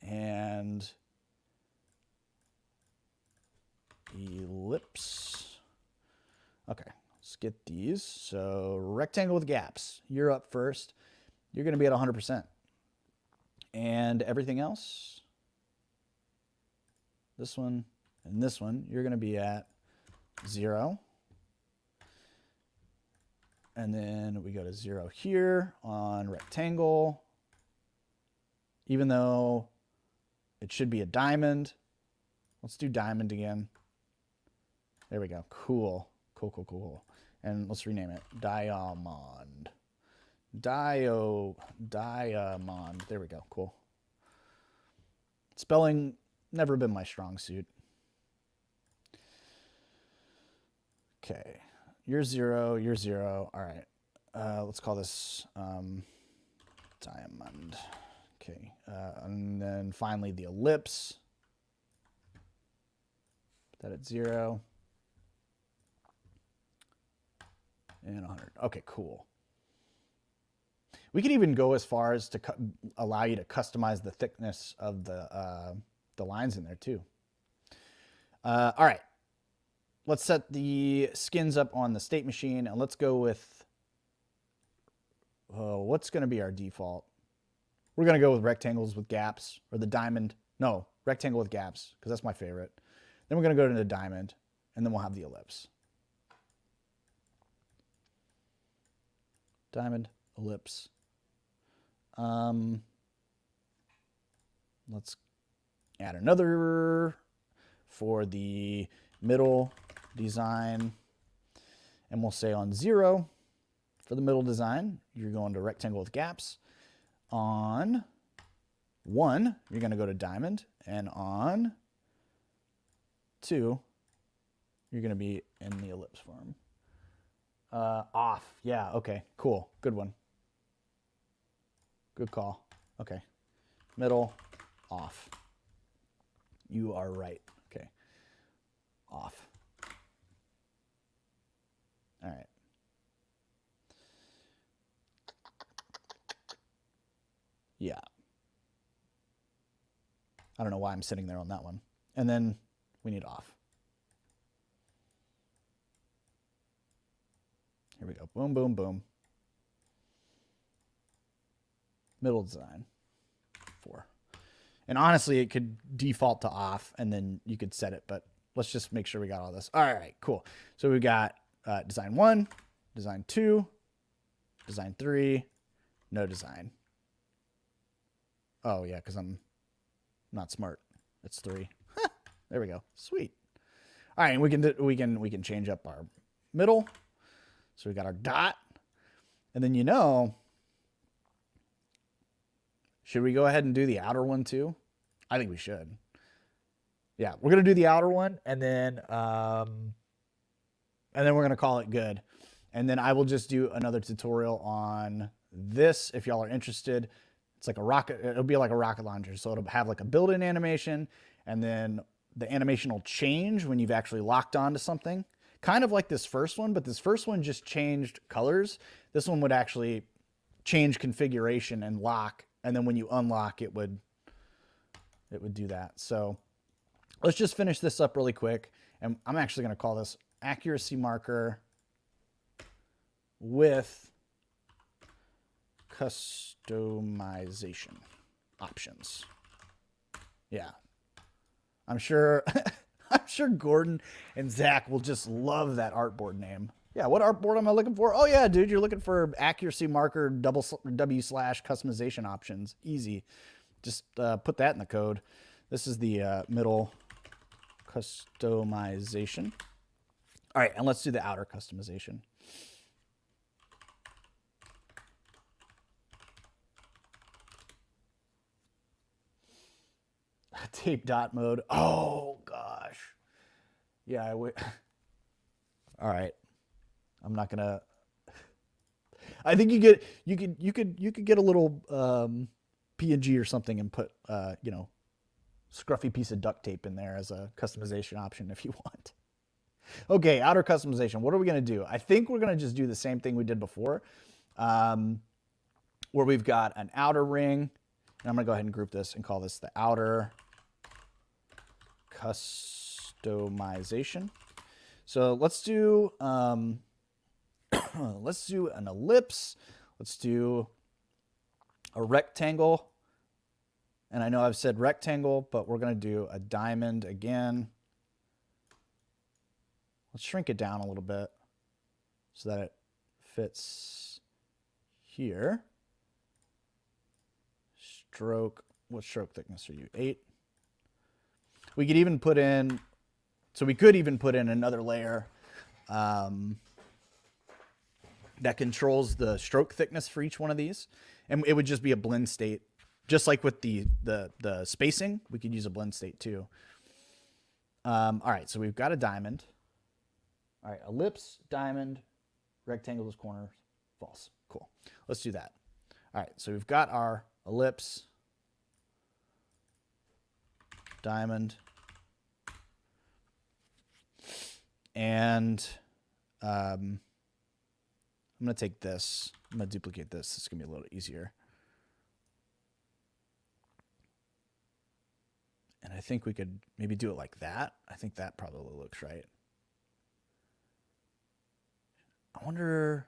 and ellipse. Okay, let's get these. So rectangle with gaps. You're up first. You're going to be at 100%. And everything else, this one and this one, you're going to be at 0. And then we go to 0 here on rectangle. Even though it should be a diamond. Let's do diamond again. There we go. Cool. Cool. And let's rename it. Diamond. Diamond. There we go. Cool. Spelling, never been my strong suit. Okay. You're 0. You're 0. All right. Let's call this diamond. Okay. And then finally the ellipse. Put that at 0. And 100. Okay, cool. We can even go as far as to allow you to customize the thickness of the lines in there too. All right. Let's set the skins up on the state machine, and let's go with what's going to be our default. We're going to go with rectangles with gaps, or the diamond. No, rectangle with gaps, because that's my favorite. Then we're going to go to the diamond, and then we'll have the ellipse. Diamond, ellipse. Let's add another for the middle design. And we'll say on 0 for the middle design, you're going to rectangle with gaps. On 1, you're going to go to diamond. And on 2, you're going to be in the ellipse form. Off. Yeah, okay, cool. Good one. Good call. Okay. Middle, off. You are right. Okay. Off. All right. Yeah. I don't know why I'm sitting there on that one. And then we need off. Here we go. Boom, boom, boom. Middle design. 4. And honestly, it could default to off, and then you could set it, but let's just make sure we got all this. All right, cool. So we got design 1, design 2, design 3, no design. Oh, yeah, because I'm not smart. It's 3. There we go. Sweet. All right, and we can change up our middle. So we got our dot. And then, should we go ahead and do the outer one too? I think we should. Yeah, we're going to do the outer one, and then we're going to call it good. And then I will just do another tutorial on this if y'all are interested. It's like a rocket. It'll be like a rocket launcher. So it'll have like a built-in animation, and then the animation will change when you've actually locked onto something. Kind of like this first one, but this first one just changed colors. This one would actually change configuration and lock, and then when you unlock, it would do that. So let's just finish this up really quick, and I'm actually going to call this accuracy marker with customization options. Yeah, I'm sure I'm sure Gordon and Zach will just love that artboard name. Yeah, what artboard am I looking for? Oh yeah, dude, you're looking for accuracy marker W/customization options. Easy. Just put that in the code. This is the middle customization. All right, and let's do the outer customization. Tape dot mode. Oh gosh. Yeah, I would. All right. I'm not gonna. I think you could get a little PNG or something and put scruffy piece of duct tape in there as a customization option if you want. Okay, outer customization. What are we gonna do? I think we're gonna just do the same thing we did before, where we've got an outer ring, and I'm gonna go ahead and group this and call this the outer customization. So let's do let's do an ellipse. Let's do a rectangle. And I know I've said rectangle, but we're going to do a diamond again. Let's shrink it down a little bit so that it fits here. Stroke, what stroke thickness are you? 8. We could even put in, so we could even put in another layer that controls the stroke thickness for each one of these. And it would just be a blend state. Just like with the spacing, we could use a blend state too. All right, so we've got a diamond. All right, ellipse, diamond, rectangle is corners, false. Cool. Let's do that. All right, so we've got our ellipse, diamond, and I'm going to take this. I'm going to duplicate this. It's going to be a little easier. And I think we could maybe do it like that. I think that probably looks right. I wonder.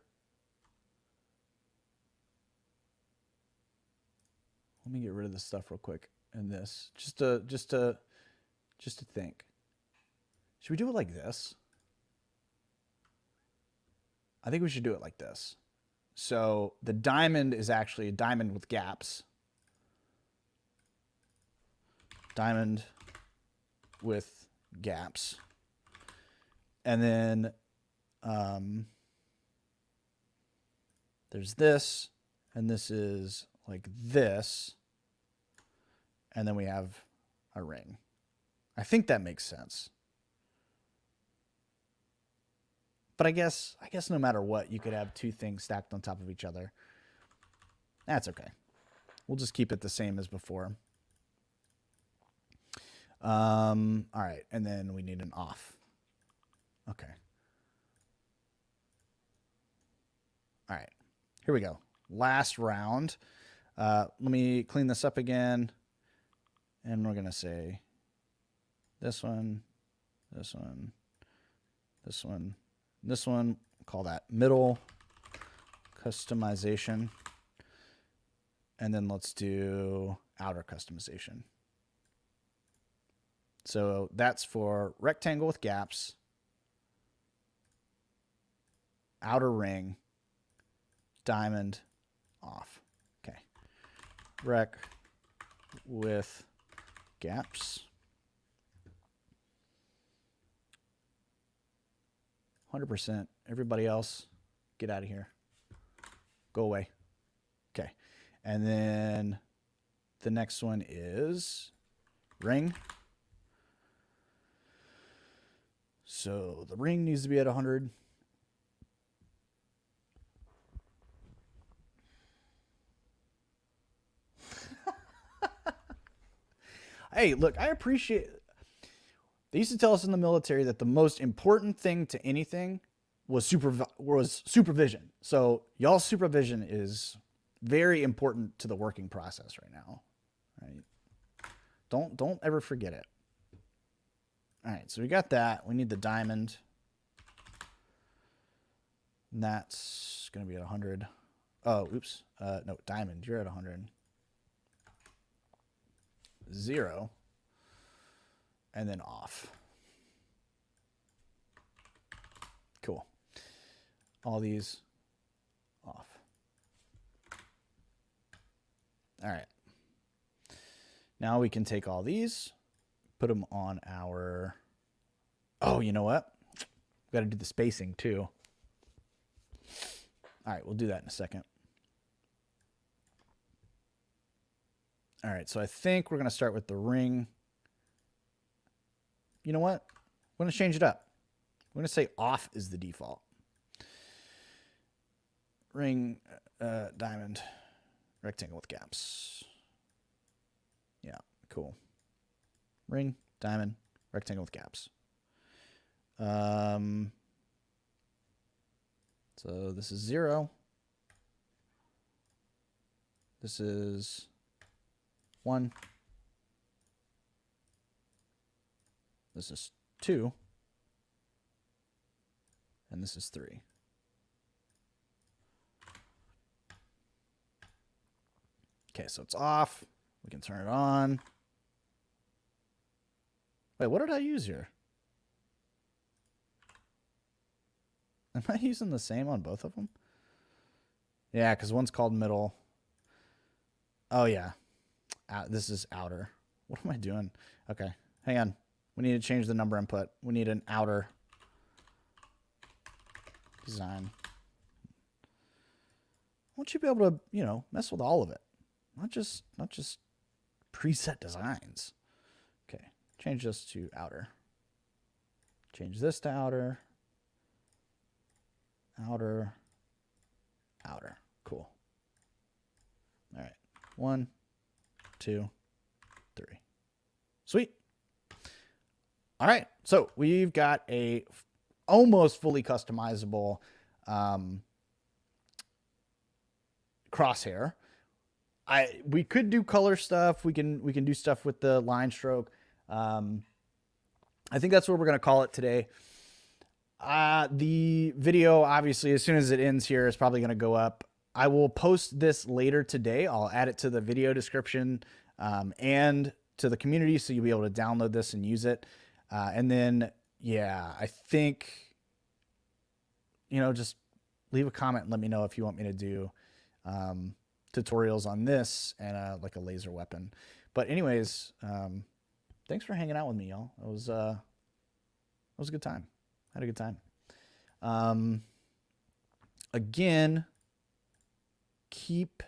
Let me get rid of this stuff real quick and this just to think. Should we do it like this? I think we should do it like this. So the diamond is actually a diamond with gaps. Diamond with gaps. And then there's this, and this is like this. And then we have a ring. I think that makes sense. But I guess no matter what, you could have two things stacked on top of each other. That's okay. We'll just keep it the same as before. All right, and then we need an off. Okay. All right, here we go. Last round. Let me clean this up again. And we're going to say this one, this one, this one, this one. Call that middle customization. And then let's do outer customization. So that's for rectangle with gaps, outer ring, diamond, off. Okay. Rec with gaps. 100%. Everybody else, get out of here. Go away. Okay. And then the next one is ring. So the ring needs to be at 100. Hey, look, I appreciate. They used to tell us in the military that the most important thing to anything was supervision. So y'all's supervision is very important to the working process right now. Right? Don't ever forget it. All right, so we got that. We need the diamond. And that's going to be at 100. Oh, oops. No, diamond, you're at 100. 0. And then off. Cool. All these off. All right. Now we can take all these, put them on our... Oh, you know what? We've got to do the spacing too. All right, we'll do that in a second. All right, so I think we're going to start with the ring. You know what? We're going to change it up. We're going to say off is the default. Ring, diamond, rectangle with gaps. Yeah, cool. Ring, diamond, rectangle with gaps. So this is 0. This is 1. This is 2. And this is 3. Okay, so it's off. We can turn it on. Wait, what did I use here? Am I using the same on both of them? Yeah, because one's called middle. Oh, yeah. This is outer. What am I doing? Okay, hang on. We need to change the number input. We need an outer design. I want you to be able to, you know, mess with all of it. Not just preset designs. Okay, change this to outer. Change this to outer. Outer. Outer. Cool. All right. 1, 2, 3. Sweet. All right. So we've got a almost fully customizable crosshair. We could do color stuff. We can do stuff with the line stroke. I think that's what we're going to call it today. The video, obviously, as soon as it ends here, is probably going to go up. I will post this later today. I'll add it to the video description and to the community, so you'll be able to download this and use it. And then, yeah, I think, you know, just leave a comment and let me know if you want me to do tutorials on this and like a laser weapon. But anyways, thanks for hanging out with me, y'all. It was a good time. Had a good time. Again, keep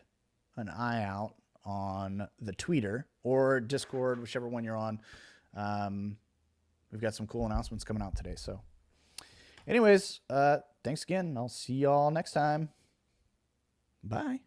an eye out on the Twitter or Discord, whichever one you're on. We've got some cool announcements coming out today. So anyways, thanks again. I'll see y'all next time. Bye.